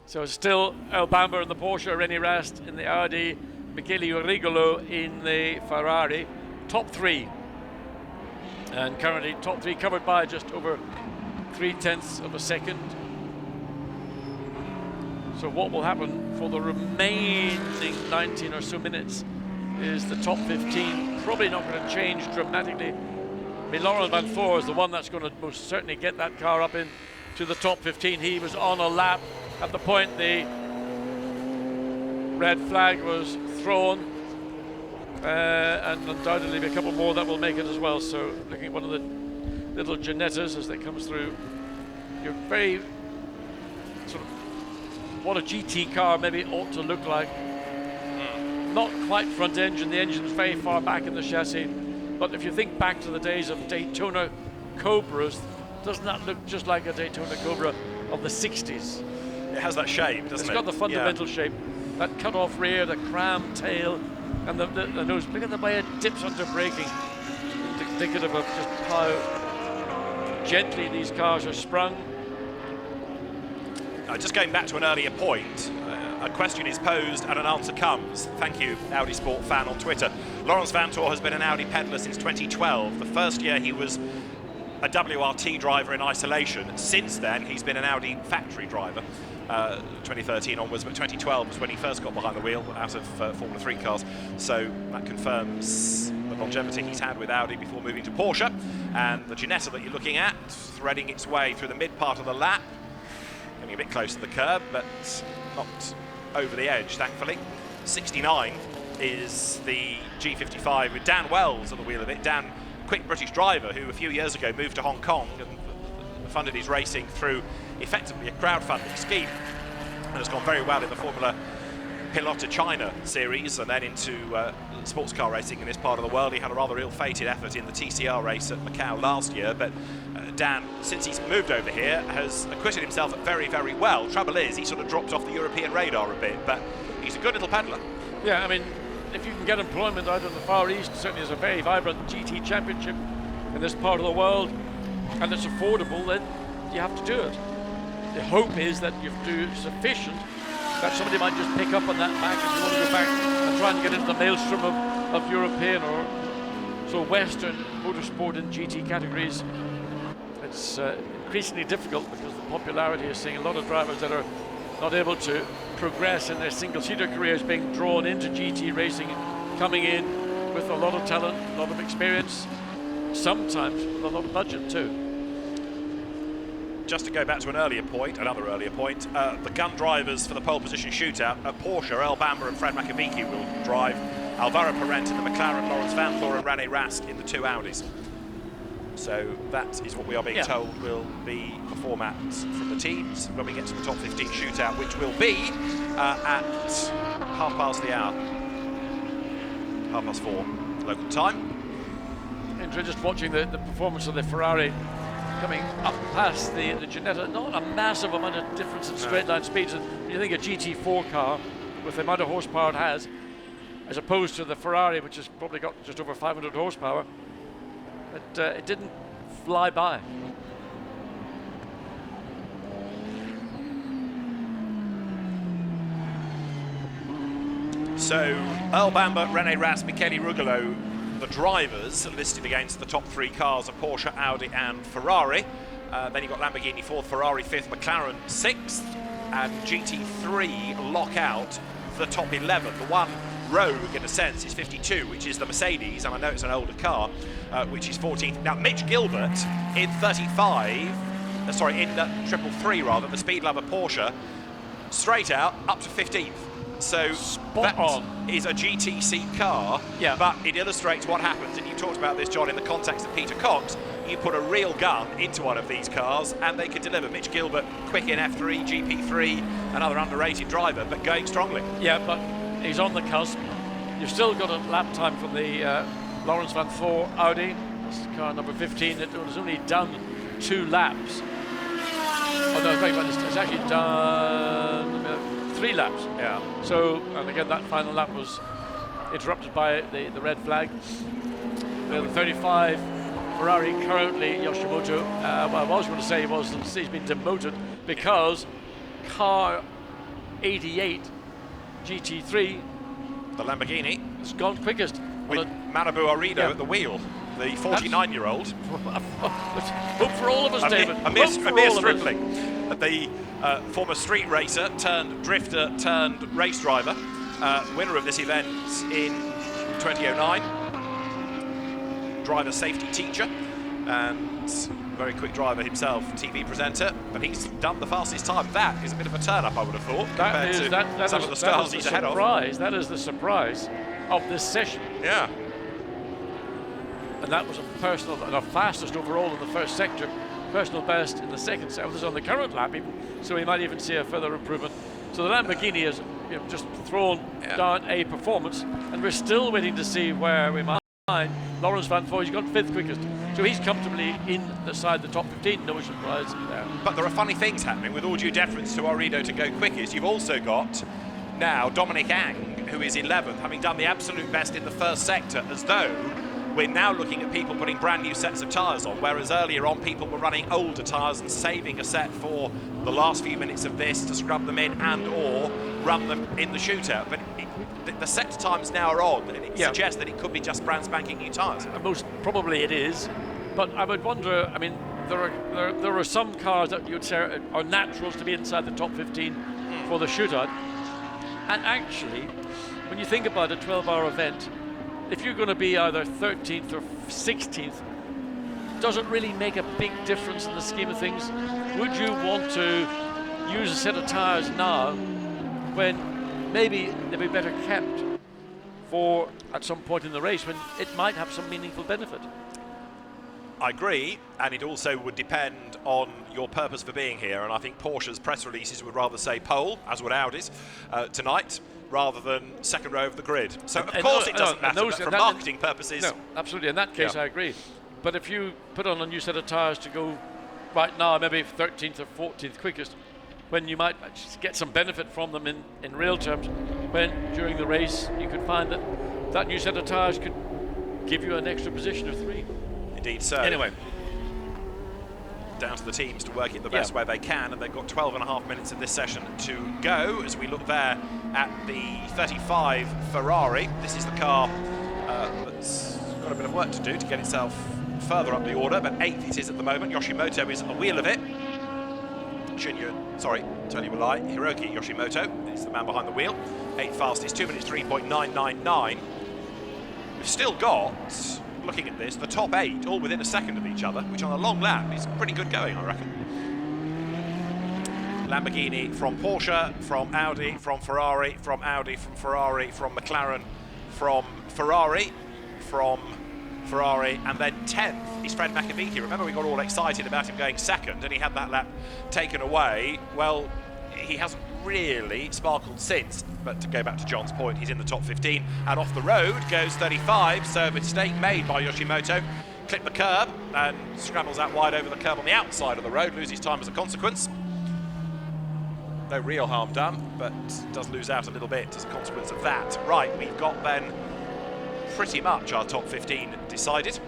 So it's still Earl Bamber in the Porsche, René Rast in the Audi, Michele Rigolo in the Ferrari, top 3. And currently top 3 covered by just over 0.3 of a second. So what will happen for the remaining 19 or so minutes is the top 15 probably not going to change dramatically. I mean, Laurens Vanthoor is the one that's going to most certainly get that car up into the top 15. He was on a lap at the point the red flag was thrown, and undoubtedly a couple more that will make it as well. So looking at one of the little Ginettas as that comes through, you're very sort of what a GT car maybe ought to look like. Not quite front engine, the engine's very far back in the chassis, but if you think back to the days of Daytona Cobras, doesn't that look just like a Daytona Cobra of the 60s? It has that shape, doesn't it? It's got the fundamental shape, that cut-off rear, the cram tail, and the nose. Look at the way it dips under braking. Indicative of just how gently these cars are sprung. Just going back to an earlier point, a question is posed and an answer comes. Thank you, Audi Sport fan on Twitter. Laurens Vanthoor has been an Audi peddler since 2012. The first year he was a WRT driver in isolation. Since then, he's been an Audi factory driver. 2013 onwards, but 2012 was when he first got behind the wheel out of Formula 3 cars. So that confirms the longevity he's had with Audi before moving to Porsche. And the Ginetta that you're looking at, threading its way through the mid part of the lap, getting a bit close to the curb, but not over the edge, thankfully. 69 is the G55 with Dan Wells at the wheel of it. Dan, quick British driver who a few years ago moved to Hong Kong and funded his racing through effectively a crowdfunding scheme, and has gone very well in the Formula Pilota China series and then into sports car racing in this part of the world. He had a rather ill-fated effort in the TCR race at Macau last year, but Dan, since he's moved over here, has acquitted himself very, very well. Trouble is, he sort of dropped off the European radar a bit, but he's a good little peddler. Yeah, I mean, if you can get employment out in the Far East, certainly there's a very vibrant GT championship in this part of the world, and it's affordable, then you have to do it. The hope is that you do sufficient that somebody might just pick up on that back if you want to go back and try and get into the maelstrom of European or so Western motorsport and GT categories. It's increasingly difficult because the popularity is seeing a lot of drivers that are not able to progress in their single-seater careers being drawn into GT racing, coming in with a lot of talent, a lot of experience, sometimes with a lot of budget too. Just to go back to another earlier point, the gun drivers for the pole position shootout at Porsche, Earl Bamber and Fred Macavicki will drive, Alvaro Parent in the McLaren, Laurens Vanthoor and René Rast in the two Audis. So that is what we are being told will be the format from the teams when we get to the top 15 shootout, which will be at half past the hour, 4:30 local time. And just watching the performance of the Ferrari coming up past the Ginetta, not a massive amount of difference in straight line speeds. And when you think a GT4 car with the amount of horsepower it has, as opposed to the Ferrari, which has probably got just over 500 horsepower, it didn't fly by. So Earl Bamber, René Rast, Michele Rugolo, the drivers listed against the top three cars of Porsche, Audi and Ferrari. Then you've got Lamborghini 4th, Ferrari 5th, McLaren 6th, and GT3 lock out the top 11. The one rogue, in a sense, is 52, which is the Mercedes, and I know it's an older car, which is 14th. Now, Mitch Gilbert in 35, in 333 rather, the Speed Lover Porsche, straight out up to 15th. So Spot that on. is a GTC car, but it illustrates what happens, and you talked about this, John, in the context of Peter Cox. You put a real gun into one of these cars and they could deliver. Mitch Gilbert, quick in F3, GP3, another underrated driver, but going strongly. Yeah, but he's on the cusp. You've still got a lap time from the Laurens Vanthoor Audi. That's car number 15. It was only done 2 laps. Oh no, it's actually done 3 laps. Yeah. So, and again, that final lap was interrupted by the red flag. The 35 Ferrari currently, Yoshimoto, well, I was going to say he's been demoted because car 88 GT3, The Lamborghini has gone quickest. with Manabu Arido at the wheel. the 49-year-old. Hope for all of us, David. A mere Hope for all of us. stripling. The former street racer turned drifter turned race driver, winner of this event in 2009. Driver safety teacher and very quick driver himself, TV presenter, but he's done the fastest time. That is a bit of a turn-up, I would have thought, compared to some of the stars he's ahead of. That is the surprise of this session. Yeah. And that was a personal, and a fastest overall in the first sector, personal best in the second sector. This is on the current lap, even, so we might even see a further improvement. So the Lamborghini has just thrown down a performance, and we're still waiting to see where we might find Lawrence Van Foy. He's got 5th quickest, so he's comfortably inside the top 15. No surprise there. But there are funny things happening. With all due deference to Orido to go quickest, you've also got now Dominic Ang, who is 11th, having done the absolute best in the first sector, as though we're now looking at people putting brand new sets of tyres on, whereas earlier on people were running older tyres and saving a set for the last few minutes of this to scrub them in and or run them in the shootout. But the sector times now are on, and it suggests that it could be just brand spanking new tyres. Most probably it is, but I would wonder, I mean, there are some cars that you'd say are naturals to be inside the top 15 for the shootout. And actually, when you think about a 12-hour event, if you're going to be either 13th or 16th, does it really make a big difference in the scheme of things? Would you want to use a set of tyres now when maybe they'd be better kept for at some point in the race when it might have some meaningful benefit? I agree, and it also would depend on your purpose for being here, and I think Porsche's press releases would rather say pole, as would Audi's, tonight, rather than second row of the grid. So of course it doesn't matter, but for marketing purposes... No, absolutely, in that case I agree. But if you put on a new set of tyres to go right now, maybe 13th or 14th quickest, when you might get some benefit from them in real terms, when during the race you could find that that new set of tyres could give you an extra position of 3. Indeed so. Anyway, down to the teams to work it the best way they can, and they've got 12.5 minutes of this session to go as we look there at the 35 Ferrari. This is the car that's got a bit of work to do to get itself further up the order, but 8th it is at the moment. Yoshimoto is a wheel of it. Tell you a lie, Hiroki Yoshimoto is the man behind the wheel. 8th fastest, 2 minutes 3.999. We've still got, looking at this, the top 8 all within a second of each other, which on a long lap is pretty good going, I reckon. Lamborghini from Porsche, from Audi, from Ferrari, from Audi, from Ferrari, from McLaren, from Ferrari, and then 10th is Fred McAvicki. Remember, we got all excited about him going second, and he had that lap taken away. Well, he hasn't really sparkled since, but to go back to John's point, he's in the top 15, and off the road goes 35, so a mistake made by Yoshimoto. Clipped the curb and scrambles out wide over the curb on the outside of the road, loses time as a consequence. No real harm done, but does lose out a little bit as a consequence of that. Right, we've got then pretty much our top 15 decided,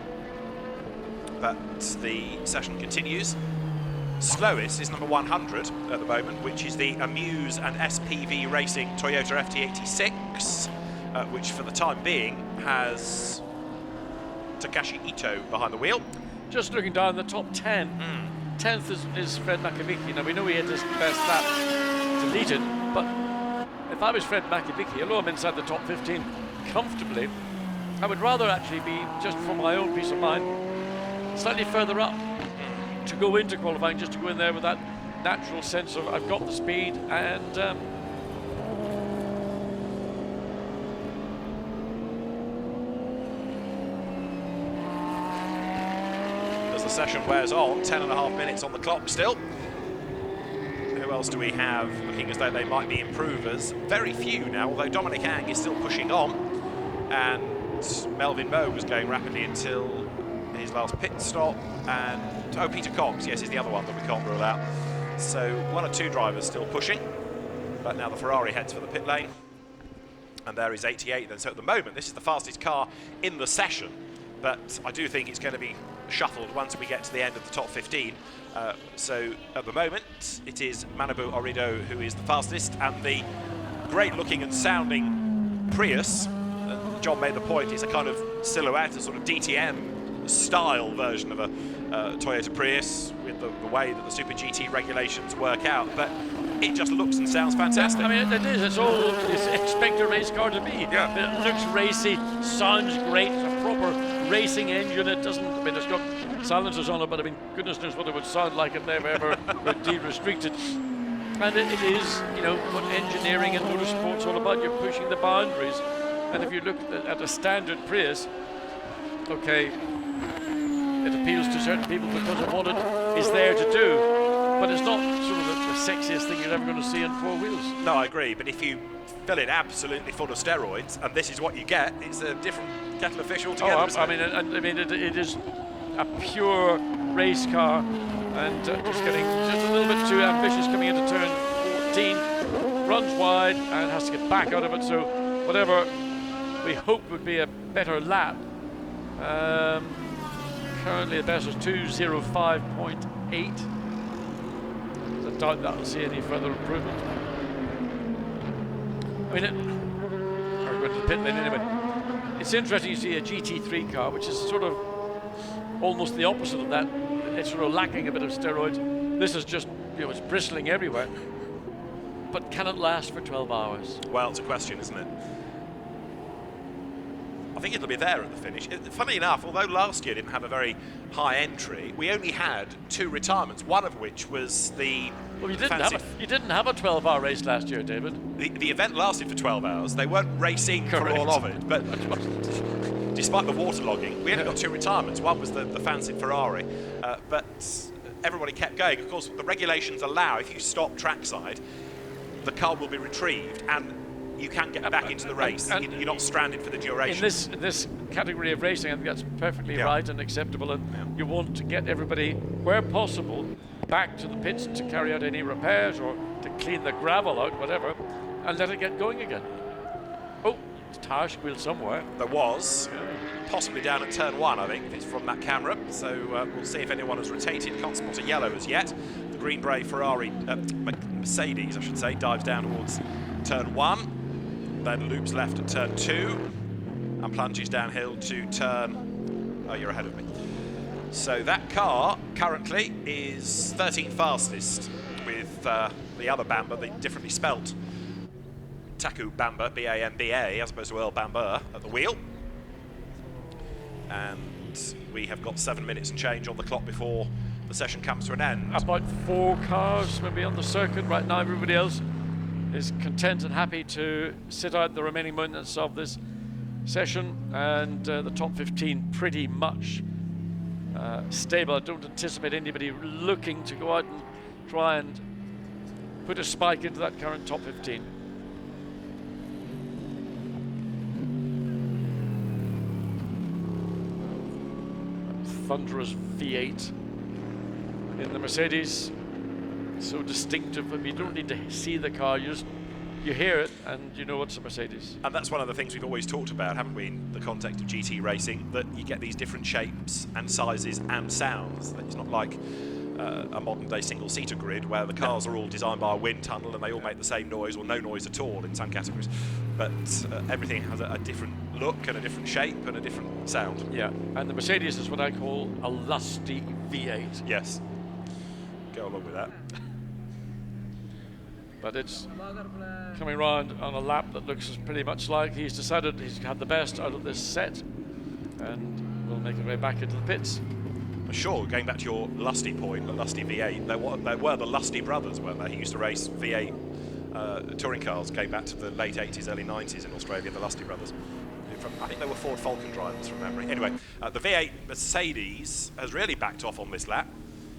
but the session continues. Slowest is number 100 at the moment, which is the Amuse and SPV Racing Toyota FT86, which for the time being has Takashi Ito behind the wheel. just looking down the top 10, 10th is Fred McAvicki. Now we know he had his best lap deleted, but if I was Fred McAvicki, although I'm inside the top 15 comfortably, I would rather actually be, just for my own peace of mind, slightly further up to go into qualifying, just to go in there with that natural sense of I've got the speed and as the session wears on, 10.5 minutes on the clock still. Who else do we have looking as though they might be improvers? Very few now, although Dominic Ang is still pushing on, and Melvin Moe was going rapidly until his last pit stop, and Peter Cox, yes, is the other one that we can't rule out. So one or two drivers still pushing, but now the Ferrari heads for the pit lane, and there is 88 then. So at the moment, this is the fastest car in the session, but I do think it's going to be shuffled once we get to the end of the top 15. So at the moment, it is Manabu Orido who is the fastest, and the great looking and sounding Prius, John made the point, is a kind of silhouette, a sort of DTM style version of a Toyota Prius with the way that the Super GT regulations work out, but it just looks and sounds fantastic. I mean, it is. It's all you expect a race car to be. Yeah. It looks racy, sounds great. It's a proper racing engine. It doesn't. I mean, it's got silencers on it, but I mean, goodness knows what it would sound like if they were ever de-restricted. And it is, you know, what engineering and motorsport's all about. You're pushing the boundaries. And if you look at a standard Prius, okay, it appeals to certain people because of what it is there to do, but it's not sort of the sexiest thing you're ever going to see in four wheels. No, I agree, but if you fill it absolutely full of steroids, and this is what you get, it's a different kettle of fish altogether. I mean, it is a pure race car, and just getting just a little bit too ambitious coming into turn 14, runs wide and has to get back out of it, so whatever we hope would be a better lap. Currently the best is 2:05.8. I doubt that will see any further improvement. I mean, I'm going to the pit lane anyway. It's interesting you see a GT3 car, which is sort of almost the opposite of that. It's sort of lacking a bit of steroids. This is just, you know, it's bristling everywhere. But can it last for 12 hours? Well, it's a question, isn't it? I think it'll be there at the finish. Funny enough, although last year didn't have a very high entry, we only had 2 retirements, one of which was the... Well, you didn't have a 12-hour race last year, David. The event lasted for 12 hours. They weren't racing for all of it, but despite the waterlogging, we only got 2 retirements. One was the fancied Ferrari, but everybody kept going. Of course, the regulations allow, if you stop trackside, the car will be retrieved and you can get back into the race. You're not stranded for the duration. In this category of racing, I think that's perfectly right and acceptable. And you want to get everybody, where possible, back to the pits to carry out any repairs or to clean the gravel out, whatever, and let it get going again. Oh, it's a tire squeal somewhere. There was, possibly down at turn 1, I think, if it's from that camera. So we'll see if anyone has rotated. Can't spot a yellow as yet. The green Bray Ferrari, Mercedes, I should say, dives down towards turn 1. Then loops left at turn 2 and plunges downhill to turn... Oh, you're ahead of me. So that car currently is 13th fastest with the other Bamba, the differently spelt Taku Bamba, B-A-M-B-A, as opposed to Earl Bamba at the wheel. And we have got 7 minutes and change on the clock before the session comes to an end. About 4 cars maybe on the circuit right now. Everybody else is content and happy to sit out the remaining minutes of this session, and the top 15 pretty much stable. I don't anticipate anybody looking to go out and try and put a spike into that current top 15. Thunderous V8 in the Mercedes. So distinctive. I mean, you don't need to see the car, you hear it and you know it's a Mercedes. And that's one of the things we've always talked about, haven't we, in the context of GT racing, that you get these different shapes and sizes and sounds. It's not like a modern day single-seater grid where the cars are all designed by a wind tunnel and they all make the same noise or no noise at all in some categories. But everything has a different look and a different shape and a different sound. Yeah, and the Mercedes is what I call a lusty V8. Yes, go along with that. But it's coming round on a lap that looks pretty much like he's decided he's had the best out of this set and will make his way back into the pits. Sure, going back to your Lusty point, the Lusty V8, there were the Lusty brothers, weren't they? He used to race V8 touring cars going back to the late 80s, early 90s in Australia, the Lusty brothers. I think they were Ford Falcon drivers from memory. Anyway, the V8 Mercedes has really backed off on this lap.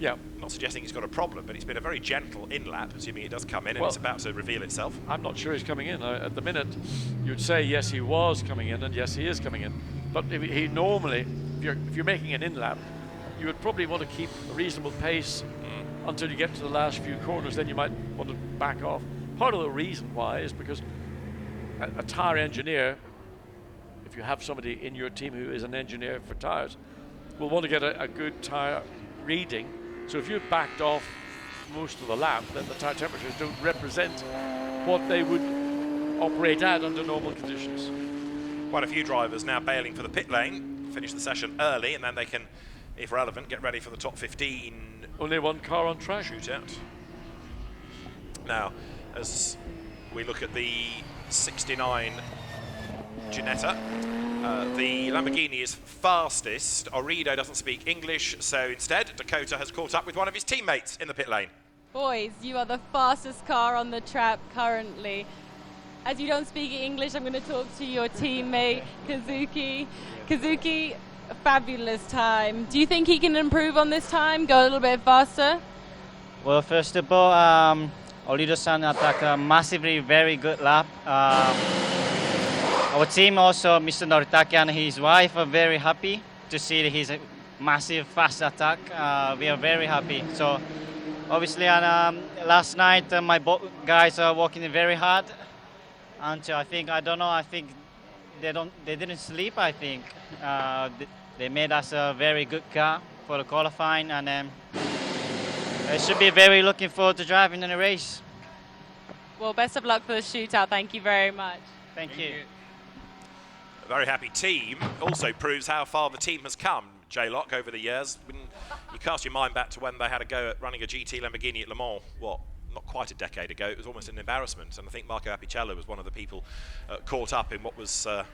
Yeah. Not suggesting he's got a problem, but it's been a very gentle in-lap, assuming it does come in and it's about to reveal itself. I'm not sure he's coming in. At the minute, you'd say yes, he was coming in, and yes, he is coming in. But he normally, if you're making an in-lap, you would probably want to keep a reasonable pace until you get to the last few corners, then you might want to back off. Part of the reason why is because a tyre engineer, if you have somebody in your team who is an engineer for tyres, will want to get a good tyre reading. So if you've backed off most of the lap, then the tyre temperatures don't represent what they would operate at under normal conditions. Quite a few drivers now bailing for the pit lane finish the session early, and then they can, if relevant, get ready for the top 15 Only one car on track. shootout. Now, as we look at the 69 Ginetta, the Lamborghini is fastest. Orido doesn't speak English, so instead Dakota has caught up with one of his teammates in the pit lane. Boys, you are the fastest car on the track currently. As you don't speak English, I'm going to talk to your teammate, Kazuki. Kazuki, a fabulous time. Do you think he can improve on this time, go a little bit faster? Well, first of all, Olido-san attacked a massively very good lap. Our team also, Mr. Noritake and his wife, are very happy to see his massive fast attack. We are very happy. So, obviously, last night my guys are working very hard. Until I think they didn't sleep. I think they made us a very good car for the qualifying, and I should be very looking forward to driving in the race. Well, best of luck for the shootout. Thank you very much. Thank you. A very happy team also proves how far the team has come, J-Lock, over the years. When you cast your mind back to when they had a go at running a GT Lamborghini at Le Mans, not quite a decade ago, it was almost an embarrassment, and I think Marco Apicella was one of the people caught up in what was a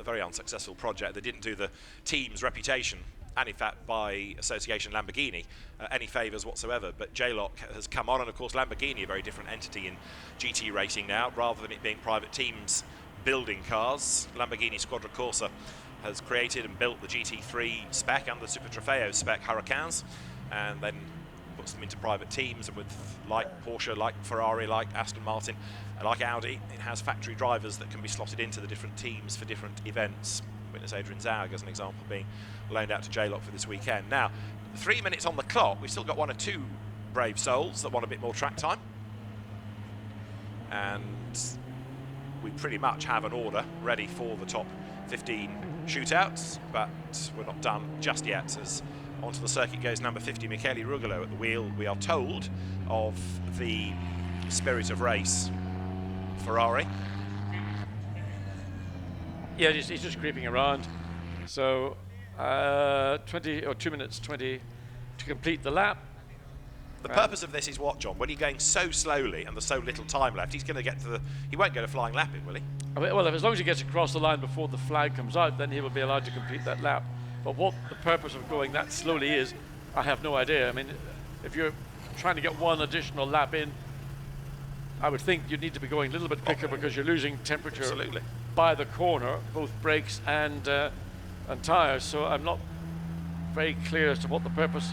very unsuccessful project. They didn't do the team's reputation, and in fact by association Lamborghini, any favours whatsoever. But J-Lock has come on, and of course Lamborghini, a very different entity in GT racing now, rather than it being private teams building cars. Lamborghini Squadra Corsa has created and built the GT3 spec and the Super Trofeo spec Huracans, and then puts them into private teams, and with like Porsche, like Ferrari, like Aston Martin, and like Audi, it has factory drivers that can be slotted into the different teams for different events. Witness Adrian Zaug as an example being loaned out to J-Lock for this weekend. Now, 3 minutes on the clock. We've still got one or two brave souls that want a bit more track time, and we pretty much have an order ready for the top 15 shootouts, but we're not done just yet, as onto the circuit goes number 50, Michele Rugolo at the wheel, we are told, of the Spirit of Race Ferrari. Yeah, he's just creeping around. So 2 minutes 20 to complete the lap. The purpose of this is what, John? When you're going so slowly and there's so little time left, he's going to get to he won't get a flying lap in, will he? Well, as long as he gets across the line before the flag comes out, then he will be allowed to complete that lap. But what the purpose of going that slowly is, I have no idea. I mean, if you're trying to get one additional lap in, I would think you'd need to be going a little bit quicker because you're losing temperature Absolutely. by the corner, both brakes and tyres. So I'm not very clear as to what the purpose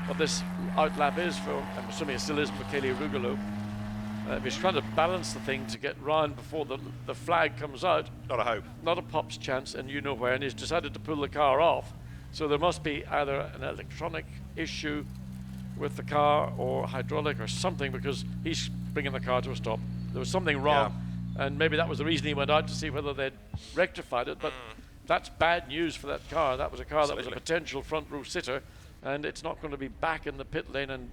of this out lap is for. I'm assuming it still is Michele Rugolo. He's trying to balance the thing to get round before the flag comes out. Not a hope. Not a pop's chance, and you know where, and he's decided to pull the car off. So there must be either an electronic issue with the car or hydraulic or something, because he's bringing the car to a stop. There was something wrong, and maybe that was the reason he went out to see whether they'd rectified it, but that's bad news for that car. That was a car Absolutely. that was a potential front row sitter, and it's not going to be back in the pit lane, and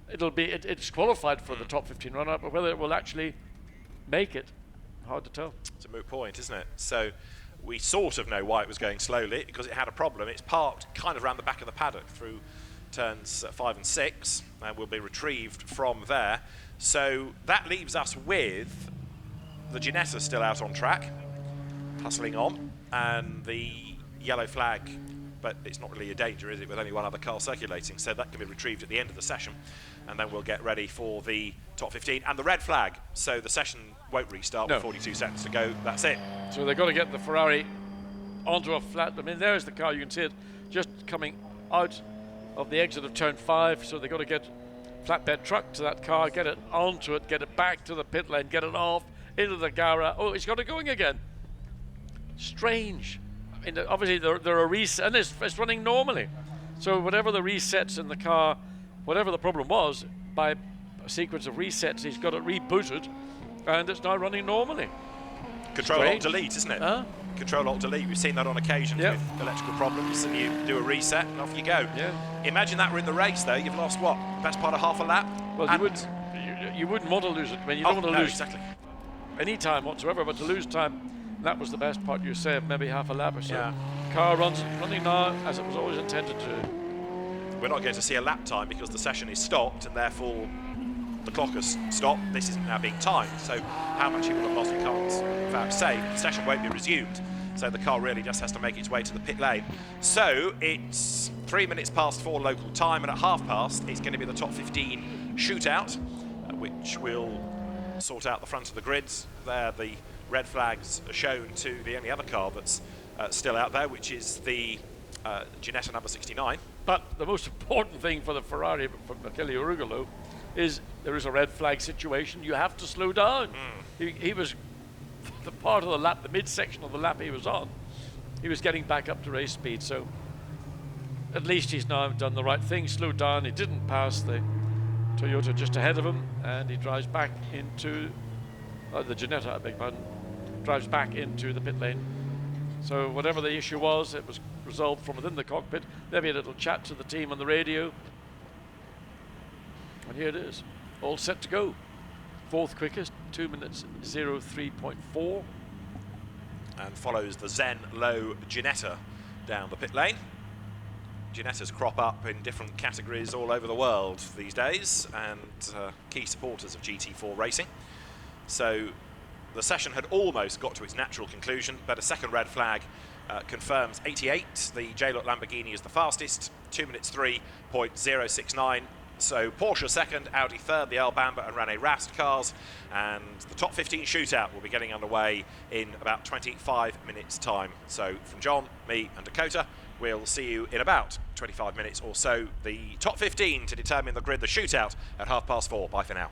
it's qualified for the top 15 run-up, but whether it will actually make it, hard to tell. It's a moot point, isn't it? So we sort of know why it was going slowly, because it had a problem. It's parked kind of around the back of the paddock through turns 5 and 6, and will be retrieved from there. So that leaves us with the Ginetta still out on track, hustling on, and the yellow flag, but it's not really a danger, is it, with only one other car circulating, so that can be retrieved at the end of the session, and then we'll get ready for the top 15 and the red flag, so the session won't restart with 42 seconds to go. That's it. So they've got to get the Ferrari onto a flat. I mean, there's the car, you can see it just coming out of the exit of turn 5, so they've got to get flatbed truck to that car, get it onto it, get it back to the pit lane, get it off into the garage. Oh, it's got it going again. Strange. I mean, obviously there are resets, and it's running normally. So whatever the resets in the car, whatever the problem was, by a sequence of resets, he's got it rebooted, and it's now running normally. Control-Alt-Delete, isn't it? Huh? Control-Alt-Delete. We've seen that on occasion with electrical problems, and you do a reset, and off you go. Yeah. Imagine that we're in the race, though. You've lost, what, best part of half a lap? Well, you wouldn't want to lose it. I mean, you don't want to lose exactly. any time whatsoever, but to lose time, that was the best part you said, maybe half a lap or so. Yeah. Car running now as it was always intended to. We're not going to see a lap time because the session is stopped, and therefore the clock has stopped. This is now being timed, so how much he will have lost we can't in fact say. The session won't be resumed, so the car really just has to make its way to the pit lane. So it's 3 minutes past 4 local time, and at half past it's going to be the top 15 shootout, which will sort out the front of the grids. There the red flags are shown to the only other car that's still out there, which is the Ginetta number 69. But the most important thing for the Ferrari from Achille Urugolo is there is a red flag situation. You have to slow down. He was the part of the lap, the midsection of the lap he was on. He was getting back up to race speed, so at least he's now done the right thing, slowed down. He didn't pass the Toyota just ahead of him, and he drives back into the Ginetta, I beg your pardon, drives back into the pit lane. So whatever the issue was, it was resolved from within the cockpit. Maybe a little chat to the team on the radio. And here it is, all set to go. Fourth quickest, 2 minutes 03.4. And follows the Zen Low Ginetta down the pit lane. Ginettas crop up in different categories all over the world these days, and key supporters of GT4 racing. So the session had almost got to its natural conclusion, but a second red flag confirms 88. The J-Lot Lamborghini is the fastest, 2 minutes 3.069. So Porsche second, Audi third, the Earl Bamber and Rene Rast cars, and the top 15 shootout will be getting underway in about 25 minutes time. So from John, me and Dakota, we'll see you in about 25 minutes or so. The top 15 to determine the grid, the shootout at 4:30. Bye for now.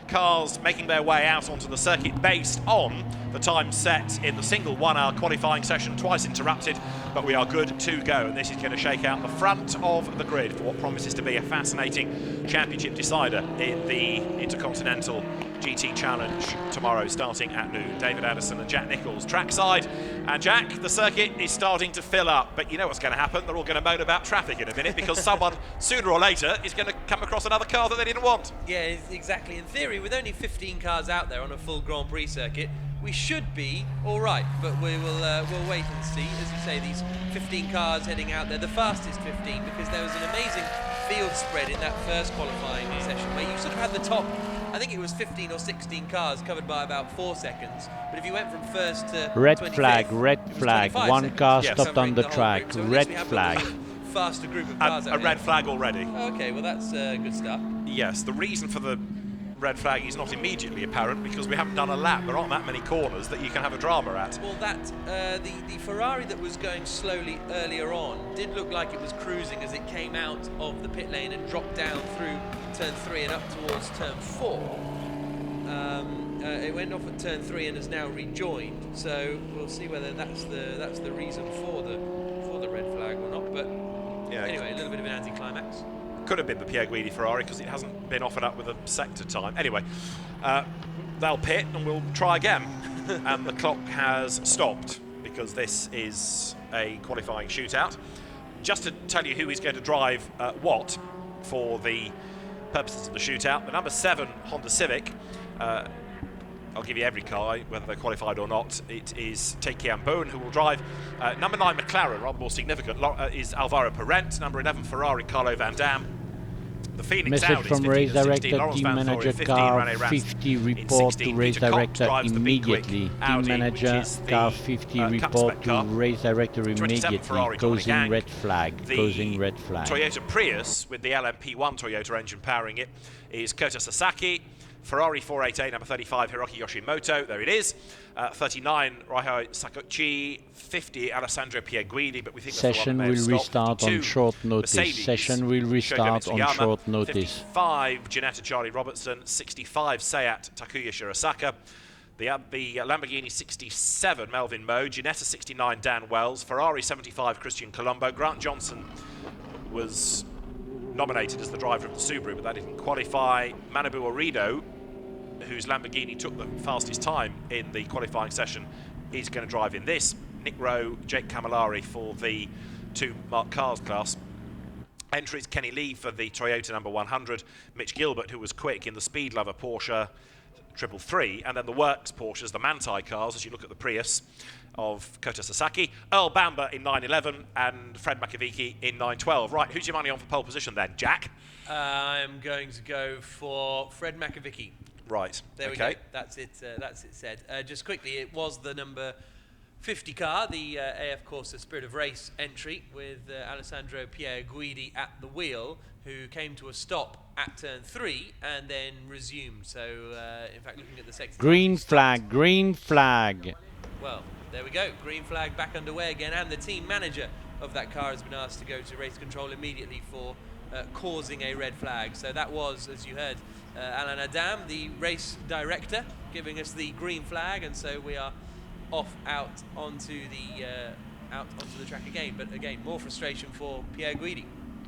Cars making their way out onto the circuit based on the time set in the single 1 hour qualifying session, twice interrupted, but we are good to go. And this is going to shake out the front of the grid for what promises to be a fascinating championship decider in the Intercontinental GT Challenge tomorrow, starting at noon. David Addison and Jack Nicholls trackside. And Jack, the circuit is starting to fill up, but you know what's going to happen. They're all going to moan about traffic in a minute because someone, sooner or later, is going to come across another car that they didn't want. Yeah, exactly. In theory, with only 15 cars out there on a full Grand Prix circuit, we should be all right, but we'll wait and see. As you say, these 15 cars heading out there, the fastest 15, because there was an amazing field spread in that first qualifying session where you sort of had the top, I think it was 15 or 16 cars covered by about 4 seconds. But if you went from first to red 25th, flag, red flag. 25 One seconds. car Yes. stopped on the Covering whole track. group. So at Red least we have got flag. a faster group of cars A out red here. flag already. Okay, well that's good stuff. Yes, the reason for the red flag is not immediately apparent because we haven't done a lap. There aren't that many corners that you can have a drama at. Well, that the Ferrari that was going slowly earlier on did look like it was cruising as it came out of the pit lane and dropped down through turn 3 and up towards turn 4. It went off at turn 3 and has now rejoined. So we'll see whether that's the reason for the red flag or not. But Yeah, anyway, a little bit of an anticlimax. could have been the Pierre Guidi Ferrari because it hasn't been offered up with a sector time. Anyway, they'll pit and we'll try again. And the clock has stopped because this is a qualifying shootout. Just to tell you who is going to drive what for the purposes of the shootout, the number 7 Honda Civic, I'll give you every car, whether they're qualified or not. It is Teikian Boone who will drive. Number 9 McLaren, rather more significant, is Alvaro Parent. Number 11 Ferrari, Carlo Van Dam. The Phoenix Message Audi from 15 race to 16, director, Lawrence team Van Thor manager, in 15, car Rene Rast 50 in report 16. to race Peter Koch director drives the Be Quick immediately. Audi, Team manager, which is the, car 50 Cup report spec to car. race director 27 immediately. Ferrari, Dominic Causing Ang. red flag. The Causing red flag. Toyota Prius with the LMP1 Toyota engine powering it is Kota Sasaki. Ferrari 488, number 35, Hiroki Yoshimoto. There it is. 39, Raiho Sakuchi. 50, Alessandro Pierguidi. But we think that's the Session one that may will have stopped. restart on 52, short notice. Mercedes, Session will Shogo restart on Mitsuyama. short notice. 55, Ginetta Charlie Robertson. 65, Seat Takuya Shirasaka. The Lamborghini 67, Melvin Moe. Ginetta 69, Dan Wells. Ferrari 75, Christian Colombo. Grant Johnson was nominated as the driver of the Subaru, but that didn't qualify. Manabu Orido, whose Lamborghini took the fastest time in the qualifying session, is going to drive in this. Nick Rowe, Jake Camilleri for the 2 Mark Cars class. Entries, Kenny Lee for the Toyota number 100, Mitch Gilbert, who was quick in the Speed Lover Porsche 333, and then the Works Porsches, the Manti cars, as you look at the Prius of Kota Sasaki, Earl Bamber in 911, and Fred Makaviki in 912. Right, who's your money on for pole position then, Jack? I'm going to go for Fred Makaviki. Right, There we go. That's it said. Just quickly, it was the number 50 car, the AF Corsa Spirit of Race entry with Alessandro Pierguidi at the wheel, who came to a stop at turn 3 and then resumed. So, in fact, looking at the sector... Green flag, green flag. Well, there we go. Green flag back underway again, and the team manager of that car has been asked to go to race control immediately for causing a red flag. So that was, as you heard, Alain Adam, the race director, giving us the green flag, and so we are off out onto the track again. But again, more frustration for Pierre Guidi.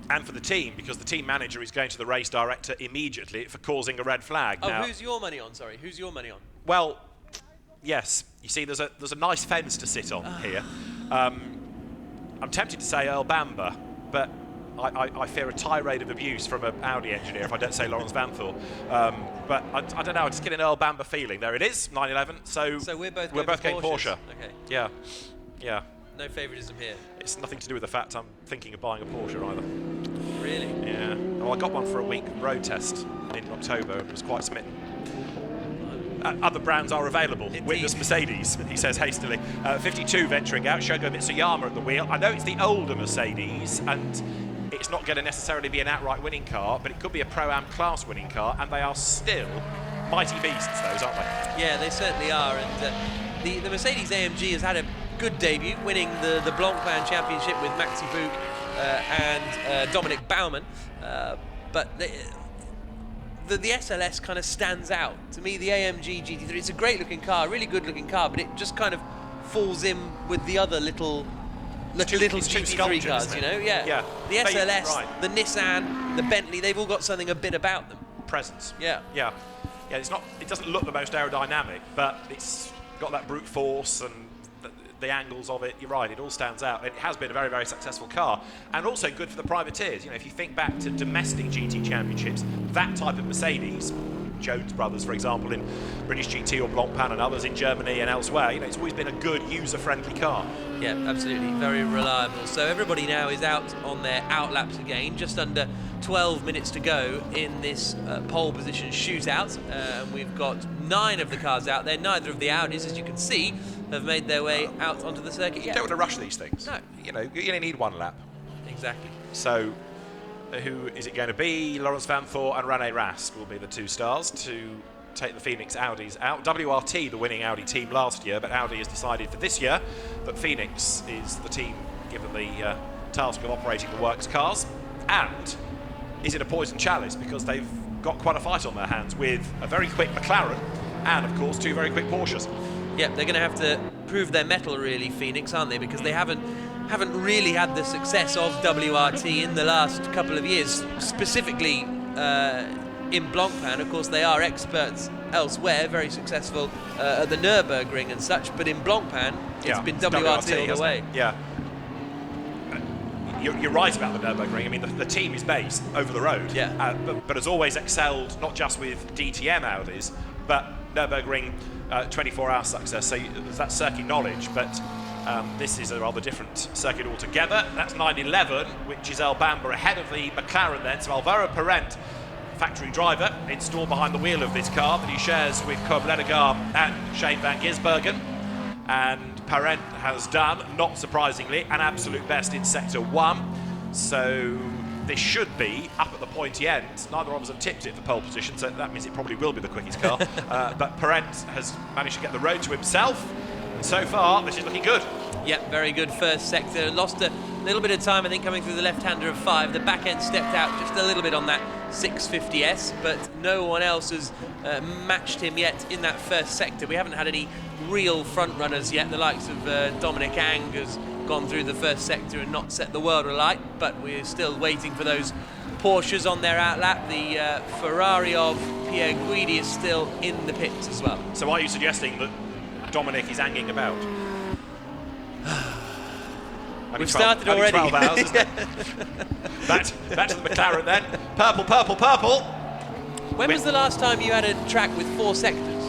And for the team, because the team manager is going to the race director immediately for causing a red flag. Oh, now, who's your money on? Sorry, who's your money on? well, yes. You see, there's a nice fence to sit on here. I'm tempted to say Earl Bamber, but I fear a tirade of abuse from an Audi engineer if I don't say Lawrence Van Thor. But I don't know, I just get an Earl Bamber feeling. There it is, 911. So we're both going Porsche. Okay. Yeah. No favoritism here. It's nothing to do with the fact I'm thinking of buying a Porsche either. Really? Yeah. Well, I got one for a week road test in October and was quite smitten. Other brands are available. Indeed. Witness Mercedes, he says hastily. 52 venturing out, Shogo Mitsuyama at the wheel. I know it's the older Mercedes, and it's not going to necessarily be an outright winning car, but it could be a Pro-Am class winning car, and they are still mighty beasts, those, aren't they? Yeah, they certainly are. And the Mercedes AMG has had a good debut, winning the Blancpain Championship with Maxi Bouk and Dominic Baumann. But the SLS kind of stands out. To me, the AMG GT3, it's a great looking car, really good looking car, but it just kind of falls in with the other little it's too GT3 cars, isn't you it? know? Yeah. Yeah. The SLS, Right. the Nissan, the Bentley, they've all got something a bit about them. Presence. Yeah. Yeah. Yeah, it doesn't look the most aerodynamic, but it's got that brute force and the angles of it. You're right, it all stands out. It has been a very, very successful car, and also good for the privateers. You know, if you think back to domestic GT championships, that type of Mercedes, Jones Brothers, for example, in British GT, or Blancpain and others in Germany and elsewhere, you know, it's always been a good user-friendly car. Yeah, absolutely, very reliable. So everybody now is out on their out laps again, just under 12 minutes to go in this pole position shootout. We've got 9 of the cars out there. Neither of the Audis, as you can see, have made their way out onto the circuit You yet. don't want to rush these things. No. You know, you only need one lap. Exactly. So, who is it going to be? Lawrence Vanthor and Rene Rast will be the 2 stars to take the Phoenix Audis out. WRT, the winning Audi team last year, but Audi has decided for this year that Phoenix is the team given the task of operating the works cars. And is it a poison chalice? Because they've got quite a fight on their hands with a very quick McLaren and, of course, 2 very quick Porsches. Yeah, they're going to have to prove their mettle, really, Phoenix, aren't they? Because they haven't really had the success of WRT in the last couple of years, specifically in Blancpain. Of course, they are experts elsewhere, very successful at the Nürburgring and such, but in Blancpain, it's been WRT all the way. Yeah. You're right about the Nürburgring. I mean, the team is based over the road, Yeah. but has always excelled not just with DTM Audis, but Nürburgring 24-hour success. So there's that circuit knowledge, but this is a rather different circuit altogether. That's 911, which is El Bamba ahead of the McLaren then. So Alvaro Parent, factory driver, installed behind the wheel of this car that he shares with Cobb Ledegaard and Shane van Gisbergen. And Parent has done, not surprisingly, an absolute best in Sector 1. So this should be up at the pointy end. Neither of us have tipped it for pole position, so that means it probably will be the quickest car. But Parent has managed to get the road to himself. And so far, this is looking good. Yep, very good first sector. Lost a little bit of time, I think, coming through the left-hander of 5. The back end stepped out just a little bit on that 650S, but no one else has matched him yet in that first sector. We haven't had any real front runners yet. The likes of Dominic Ang has gone through the first sector and not set the world alight, but we're still waiting for those Porsches on their outlap. The Ferrari of Pierre Guidi is still in the pits as well. So are you suggesting that Dominic is anging about? We've started already. 12 hours, isn't it? back to the McLaren then. Purple, purple, purple. When was the last time you had a track with 4 sectors?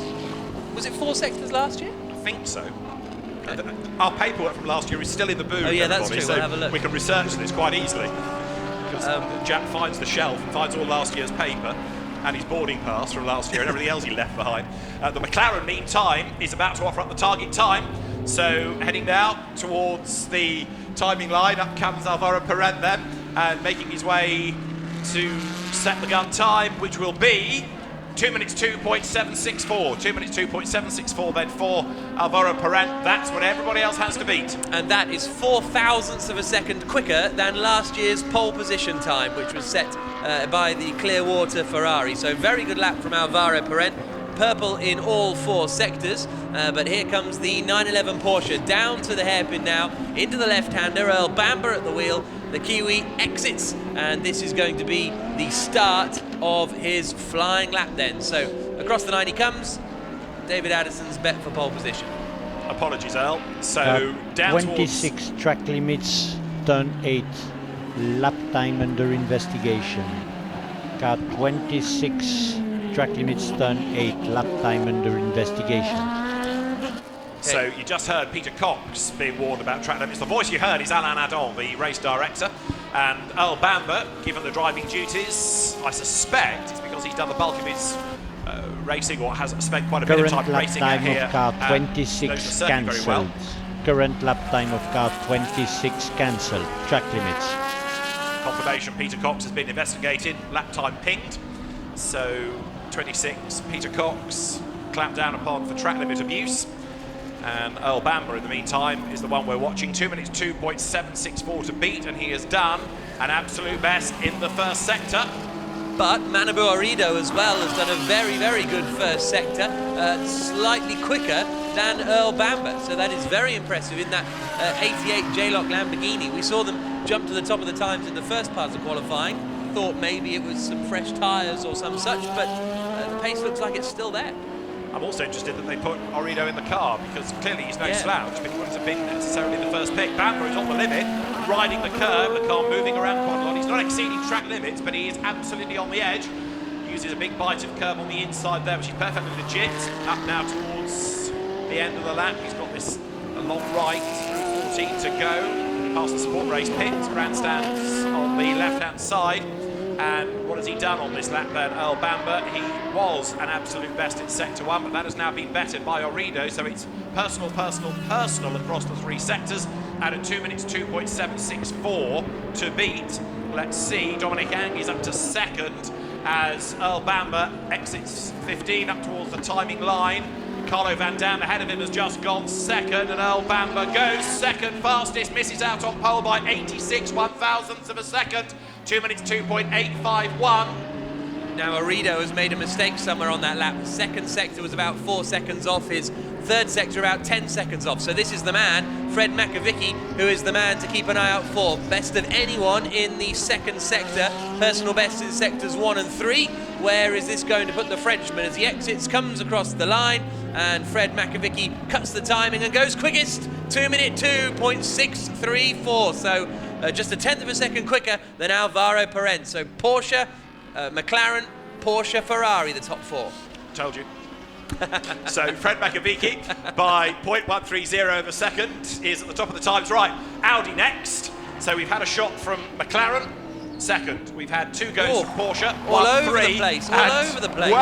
Was it 4 sectors last year? I think so. Our paperwork from last year is still in the booth. Oh yeah, that's everybody, true. so We'll have a look. we can research this quite easily. Because Jack finds the shelf and finds all last year's paper and his boarding pass from last year and everything else he left behind. The McLaren, meantime, is about to offer up the target time. So heading now towards the timing line, up comes Alvaro Parent then, and making his way to set the gun time, which will be 2 minutes 2.764. 2 minutes 2.764 then for Alvaro Parent. That's what everybody else has to beat. And that is 0.004 of a second quicker than last year's pole position time, which was set by the Clearwater Ferrari. So very good lap from Alvaro Parent. Purple in all 4 sectors, but here comes the 911 Porsche down to the hairpin now, into the left-hander. Earl Bamber at the wheel. The Kiwi exits, and this is going to be the start of his flying lap then. So across the 9 he comes. David Addison's bet for pole position. Apologies, Earl. So down 26 track limits, turn 8, lap time under investigation. Car 26 track limits, turn 8, lap time under investigation. So you just heard Peter Cox being warned about track limits. The voice you heard is Alain Adon, the race director. And Earl Bamber, given the driving duties, I suspect it's because he's done the bulk of his racing, or has spent quite a bit of Current time lap racing time here. of car knows 26 the circuit very cancelled. well. Current lap time of car 26 cancelled. Track limits. Confirmation, Peter Cox has been investigated, lap time pinged. So 26, Peter Cox clamped down upon for track limit abuse. And Earl Bamber, in the meantime, is the one we're watching. 2 minutes 2.764 to beat, and he has done an absolute best in the first sector. But Manabu Orido as well has done a very, very good first sector, slightly quicker than Earl Bamber. So that is very impressive in that 88 J-Lock Lamborghini. We saw them jump to the top of the times in the first part of qualifying. Thought maybe it was some fresh tyres or some such, but the pace looks like it's still there. I'm also interested that they put Orido in the car, because clearly he's no slouch, but he wouldn't have been necessarily the first pick. Bamber is on the limit, riding the curve, the car moving around quite a lot. He's not exceeding track limits, but he is absolutely on the edge. Uses a big bite of curb on the inside there, which is perfectly legit. Up now towards the end of the lap. He's got this long right through 14 to go. Past the sport race pit, grandstands on the left-hand side. And what has he done on this lap then, Earl Bamber? He was an absolute best in Sector 1, but that has now been bettered by Orido, so it's personal, personal, personal across the three sectors, and at 2 minutes 2.764 to beat. Let's see, Dominic Ang is up to second as Earl Bamber exits 15 up towards the timing line. Carlo Van Dam ahead of him has just gone second, and Earl Bamber goes second fastest, misses out on pole by 86 one-thousandths of a second. 2 minutes 2.851. Now Orido has made a mistake somewhere on that lap. The second sector was about 4 seconds off, his third sector about 10 seconds off. So this is the man, Fred Makavicki, who is the man to keep an eye out for. Best of anyone in the second sector. Personal best in sectors 1 and 3. Where is this going to put the Frenchman as he exits, comes across the line, and Fred Makavicki cuts the timing and goes quickest, 2 minute 2.634. So just a tenth of a second quicker than Alvaro Perez. So Porsche, McLaren, Porsche, Ferrari, the top four. Told you. So Fred Makavicki by 0.130 of a second is at the top of the times. Right, Audi next. So we've had a shot from McLaren. Second, we've had 2 goes from Porsche. All 1, over 3, the place, all over the place.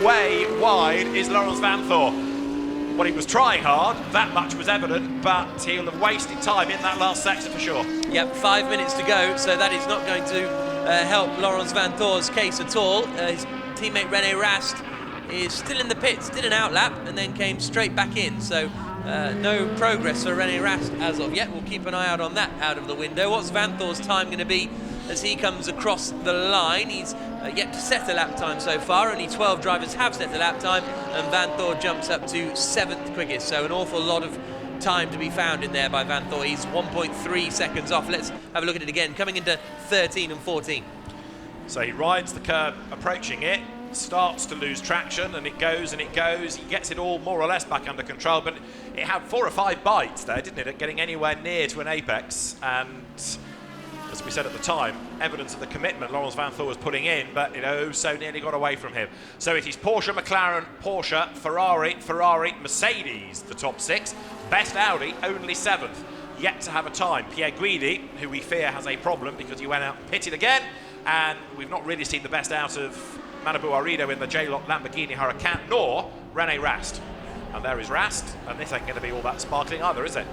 Way wide is Laurens Vanthoor. Well, he was trying hard, that much was evident, but he'll have wasted time in that last sector for sure. Yep, 5 minutes to go, so that is not going to help Laurens Vanthoor's case at all. His teammate René Rast is still in the pits, did an outlap, and then came straight back in. So no progress for René Rast as of yet. We'll keep an eye out on that out of the window. What's Vanthoor's time going to be as he comes across the line? He's yet to set a lap time so far. Only 12 drivers have set a lap time, and Vanthoor jumps up to 7th quickest. So an awful lot of time to be found in there by Vanthoor. He's 1.3 seconds off. Let's have a look at it again, coming into 13 and 14. So he rides the curve, approaching it, starts to lose traction, and it goes and it goes. He gets it all more or less back under control, but it had 4 or 5 bites there, didn't it, getting anywhere near to an apex. And as we said at the time, evidence of the commitment Laurens Vanthoor was putting in, but so nearly got away from him. So it is Porsche, McLaren, Porsche, Ferrari, Mercedes, the top 6. Best Audi, only 7th. Yet to have a time. Pierre Guidi, who we fear has a problem because he went out and pitted again, and we've not really seen the best out of Manabu Orido in the J-Lock Lamborghini Huracan, nor René Rast. And there is Rast, and this ain't going to be all that sparkling either, is it?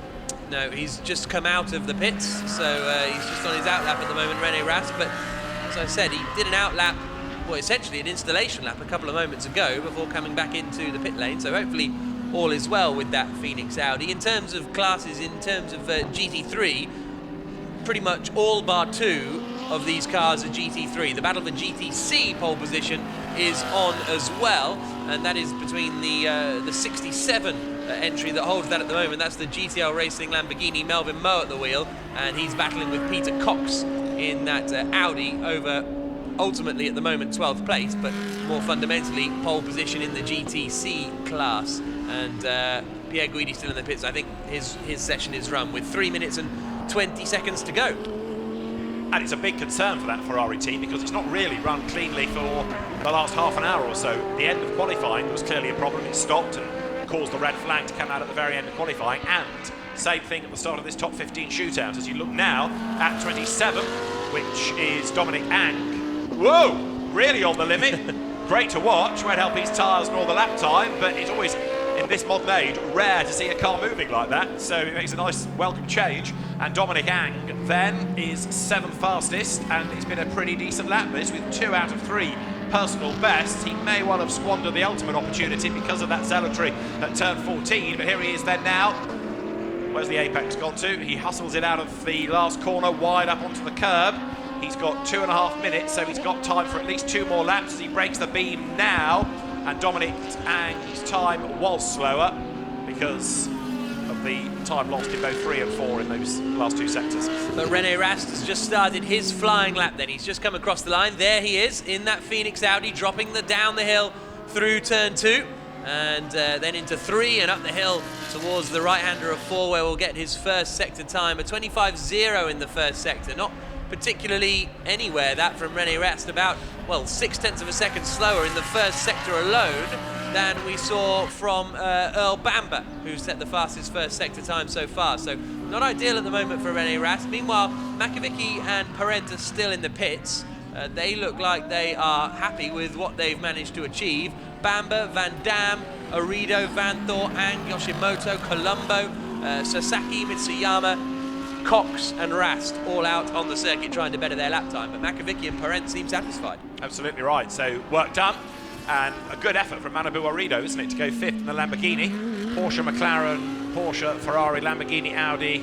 No, he's just come out of the pits, so he's just on his outlap at the moment, René Rast. But as I said, he did an outlap, well, essentially an installation lap a couple of moments ago before coming back into the pit lane. So hopefully all is well with that Phoenix Audi. In terms of classes, in terms of GT3, pretty much all bar 2 of these cars are GT3. The battle for GTC pole position is on as well, and that is between the 67 entry that holds that at the moment. That's the GTL Racing Lamborghini, Melvin Moe at the wheel, and he's battling with Peter Cox in that Audi over, ultimately at the moment, 12th place, but more fundamentally pole position in the GTC class. And Pierre Guidi still in the pits. I think his session is run with 3 minutes and 20 seconds to go. And it's a big concern for that Ferrari team because it's not really run cleanly for the last half an hour or so. The end of qualifying was clearly a problem. It stopped and caused the red flag to come out at the very end of qualifying, and same thing at the start of this top 15 shootout. As you look now at 27, which is Dominic Ang. Whoa, really on the limit. Great to watch, won't help his tyres nor the lap time, but it's always, in this modern age, rare to see a car moving like that, so it makes a nice welcome change. And Dominic Ang then is 7th fastest, and it's been a pretty decent lap this, with 2 out of 3 personal bests. He may well have squandered the ultimate opportunity because of that zealotry at turn 14, but here he is then now. Where's the apex gone to? He hustles it out of the last corner, wide up onto the curb, He's got 2.5 minutes, so he's got time for at least 2 more laps as he breaks the beam now. And Dominic Ang's time was slower because of the time lost in both 3 and 4 in those last 2 sectors. But René Rast has just started his flying lap then. He's just come across the line. There he is in that Phoenix Audi, dropping down the hill through turn 2. And then into 3 and up the hill towards the right-hander of 4, where we'll get his first sector time. A 25.0 in the first sector. Not particularly anywhere, that from René Rast. About, well, 0.6 of a second slower in the first sector alone than we saw from Earl Bamber, who set the fastest first sector time so far. So not ideal at the moment for René Rast. Meanwhile, Makovic and Parent are still in the pits. They look like they are happy with what they've managed to achieve. Bamber, Van Dam, Arido, Vanthor, Ang, Yoshimoto, Colombo, Sasaki, Mitsuyama, Cox and Rast all out on the circuit trying to better their lap time. But Makovic and Parent seem satisfied. Absolutely right. So work done. And a good effort from Manabu Arido, isn't it, to go 5th in the Lamborghini. Porsche, McLaren, Porsche, Ferrari, Lamborghini, Audi,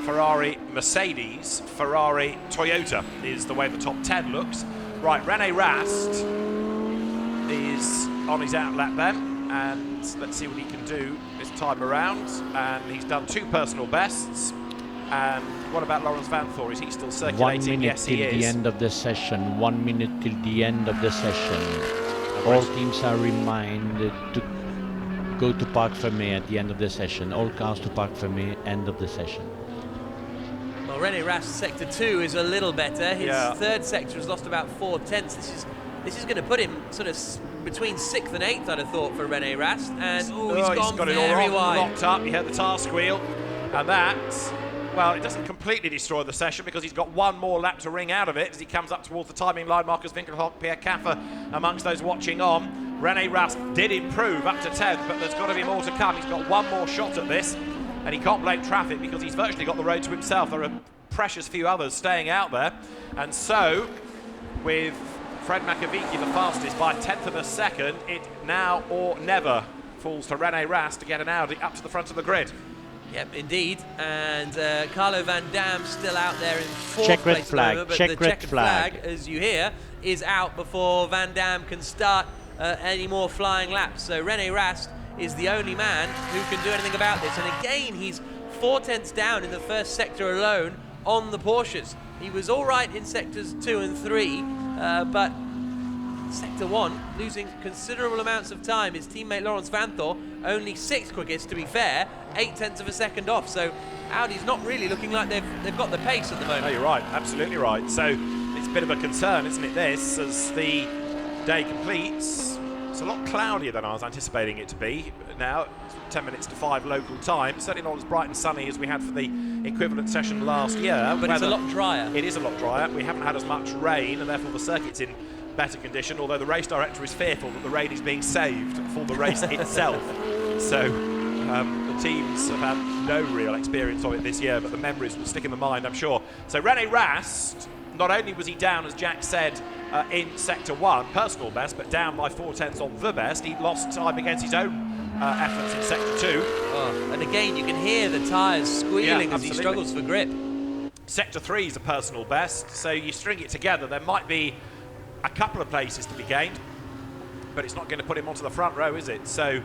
Ferrari, Mercedes, Ferrari, Toyota is the way the top 10 looks. Right, René Rast is on his out lap then, and let's see what he can do this time around. And he's done 2 personal bests. And what about Lawrence Vanthor? Is he still circulating? 1 minute Yes, he till is. the end of the session. 1 minute till the end of the session. All teams are reminded to go to Parc Fermé at the end of the session. All cars to Parc Fermé, end of the session. Well, René Rast sector 2 is a little better. His third sector has lost about 0.4. This is going to put him sort of between 6th and 8th, I'd have thought, for René Rast. And he's gone got it very all wide. locked up. You heard the tire squeal, and that, well, it doesn't completely destroy the session because he's got 1 more lap to wring out of it as he comes up towards the timing line. Marcus Winkelhock, Pierre Caffer amongst those watching on. René Rast did improve up to 10th, but there's got to be more to come. He's got 1 more shot at this, and he can't blame traffic because he's virtually got the road to himself. There are precious few others staying out there, and so with Fred Makovic the fastest by 1/10 of a second, it now or never falls to René Rast to get an Audi up to the front of the grid. Yep, indeed. And Carlo Van Dam still out there in 4th Check red place flag, at the moment, but check the red checkered flag. as you hear, is out before Van Dam can start any more flying laps. So René Rast is the only man who can do anything about this. And again, he's 0.4 down in the first sector alone on the Porsches. He was all right in sectors 2 and 3, but sector 1 losing considerable amounts of time. His teammate Lawrence Vanthor only 6th quickest, to be fair, 0.8 of a second off. So Audi's not really looking like they've got the pace at the moment. No, you're right, absolutely right. So it's a bit of a concern, isn't it, this, as the day completes. It's a lot cloudier than I was anticipating it to be. Now, 10 minutes to 5 local time. Certainly not as bright and sunny as we had for the equivalent session last year. But it's a lot drier. It is a lot drier. We haven't had as much rain, and therefore the circuit's in better condition, although the race director is fearful that the rain is being saved for the race itself. So the teams have had no real experience of it this year, but the memories will stick in the mind, I'm sure. So René Rast, not only was he down, as Jack said, in sector 1, personal best, but down by 0.4 on the best. He lost time against his own efforts in sector 2. Oh, and again, you can hear the tyres squealing as he struggles for grip. Sector 3 is a personal best, so you string it together, there might be a couple of places to be gained, but it's not going to put him onto the front row, is it? So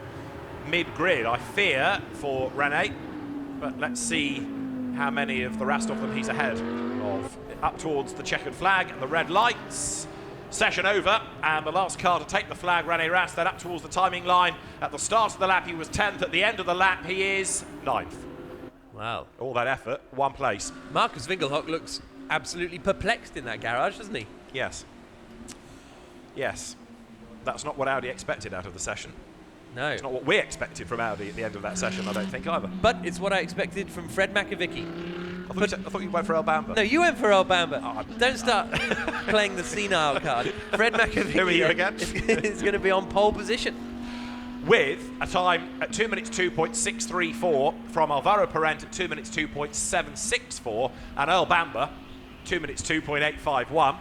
mid-grid, I fear, for René, but let's see how many of the rest of them he's ahead of. Up towards the checkered flag and the red lights. Session over, and the last car to take the flag, René Rast, then up towards the timing line. At the start of the lap he was 10th, at the end of the lap he is 9th. Wow. All that effort, 1 place. Marcus Winkelhock looks absolutely perplexed in that garage, doesn't he? Yes. Yes. That's not what Audi expected out of the session. No. It's not what we expected from Audi at the end of that session, I don't think, either. But it's what I expected from Fred Makovic. I thought you went for Earl Bamber. No, you went for Earl Bamber. Oh, Don't start playing the senile card. Fred Makovic Who are you again? is going to be on pole position. With a time at 2 minutes 2.634 from Alvaro Parent at 2 minutes 2.764, and Earl Bamber 2 minutes 2.851.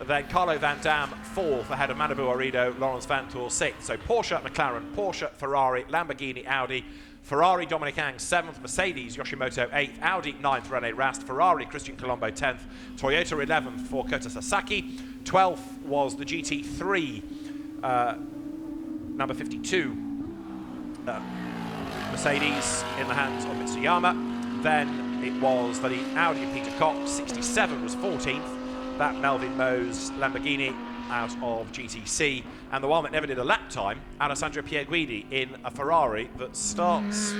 Then Carlo Van Dam 4th ahead of Manabu Arido, Lawrence Vanthor 6th. So Porsche, McLaren, Porsche, Ferrari, Lamborghini, Audi, Ferrari, Dominic Ang 7th, Mercedes, Yoshimoto 8th, Audi 9th, Rene Rast, Ferrari, Christian Colombo 10th, Toyota 11th for Kota Sasaki, 12th was the GT3, number 52, Mercedes in the hands of Mitsuyama. Then it was the Audi of Peter Cox, 67 was 14th, that Melvin Mo's Lamborghini out of GTC, and the one that never did a lap time, Alessandro Pierguidi in a Ferrari that starts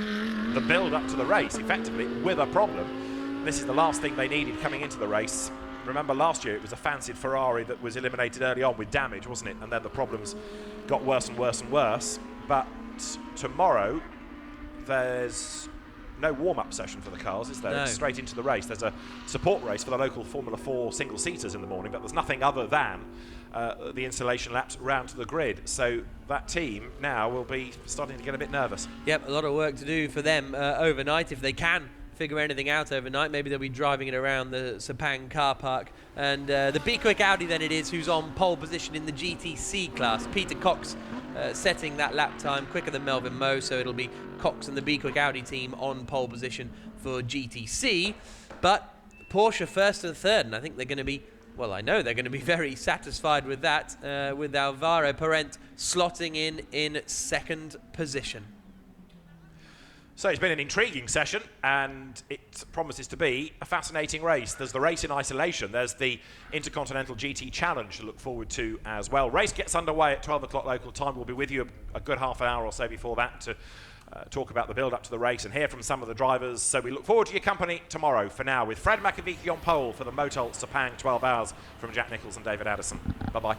the build up to the race effectively with a problem. This is the last thing they needed coming into the race. Remember last year it was a fancied Ferrari that was eliminated early on with damage, wasn't it? And then the problems got worse and worse and worse. But tomorrow there's no warm-up session for the cars, is there? No. It's straight into the race. There's a support race for the local Formula 4 single-seaters in the morning, but there's nothing other than the installation laps round to the grid. So that team now will be starting to get a bit nervous. Yep, a lot of work to do for them overnight if they can figure anything out overnight. Maybe they'll be driving it around the Sepang car park. And the Be Quick Audi then it is who's on pole position in the GTC class. Peter Cox setting that lap time quicker than Melvin Moe, so it'll be Cox and the Be Quick Audi team on pole position for GTC. But Porsche first and third, and I think they're going to be, well, I know they're going to be very satisfied with that, with Alvaro Parent slotting in second position. So it's been an intriguing session, and it promises to be a fascinating race. There's the race in isolation. There's the Intercontinental GT Challenge to look forward to as well. Race gets underway at 12 o'clock local time. We'll be with you a good half an hour or so before that to talk about the build-up to the race and hear from some of the drivers. So we look forward to your company tomorrow. For now, with Fred Makovici on pole for the MOTUL Sepang 12 Hours from Jack Nicholls and David Addison. Bye-bye.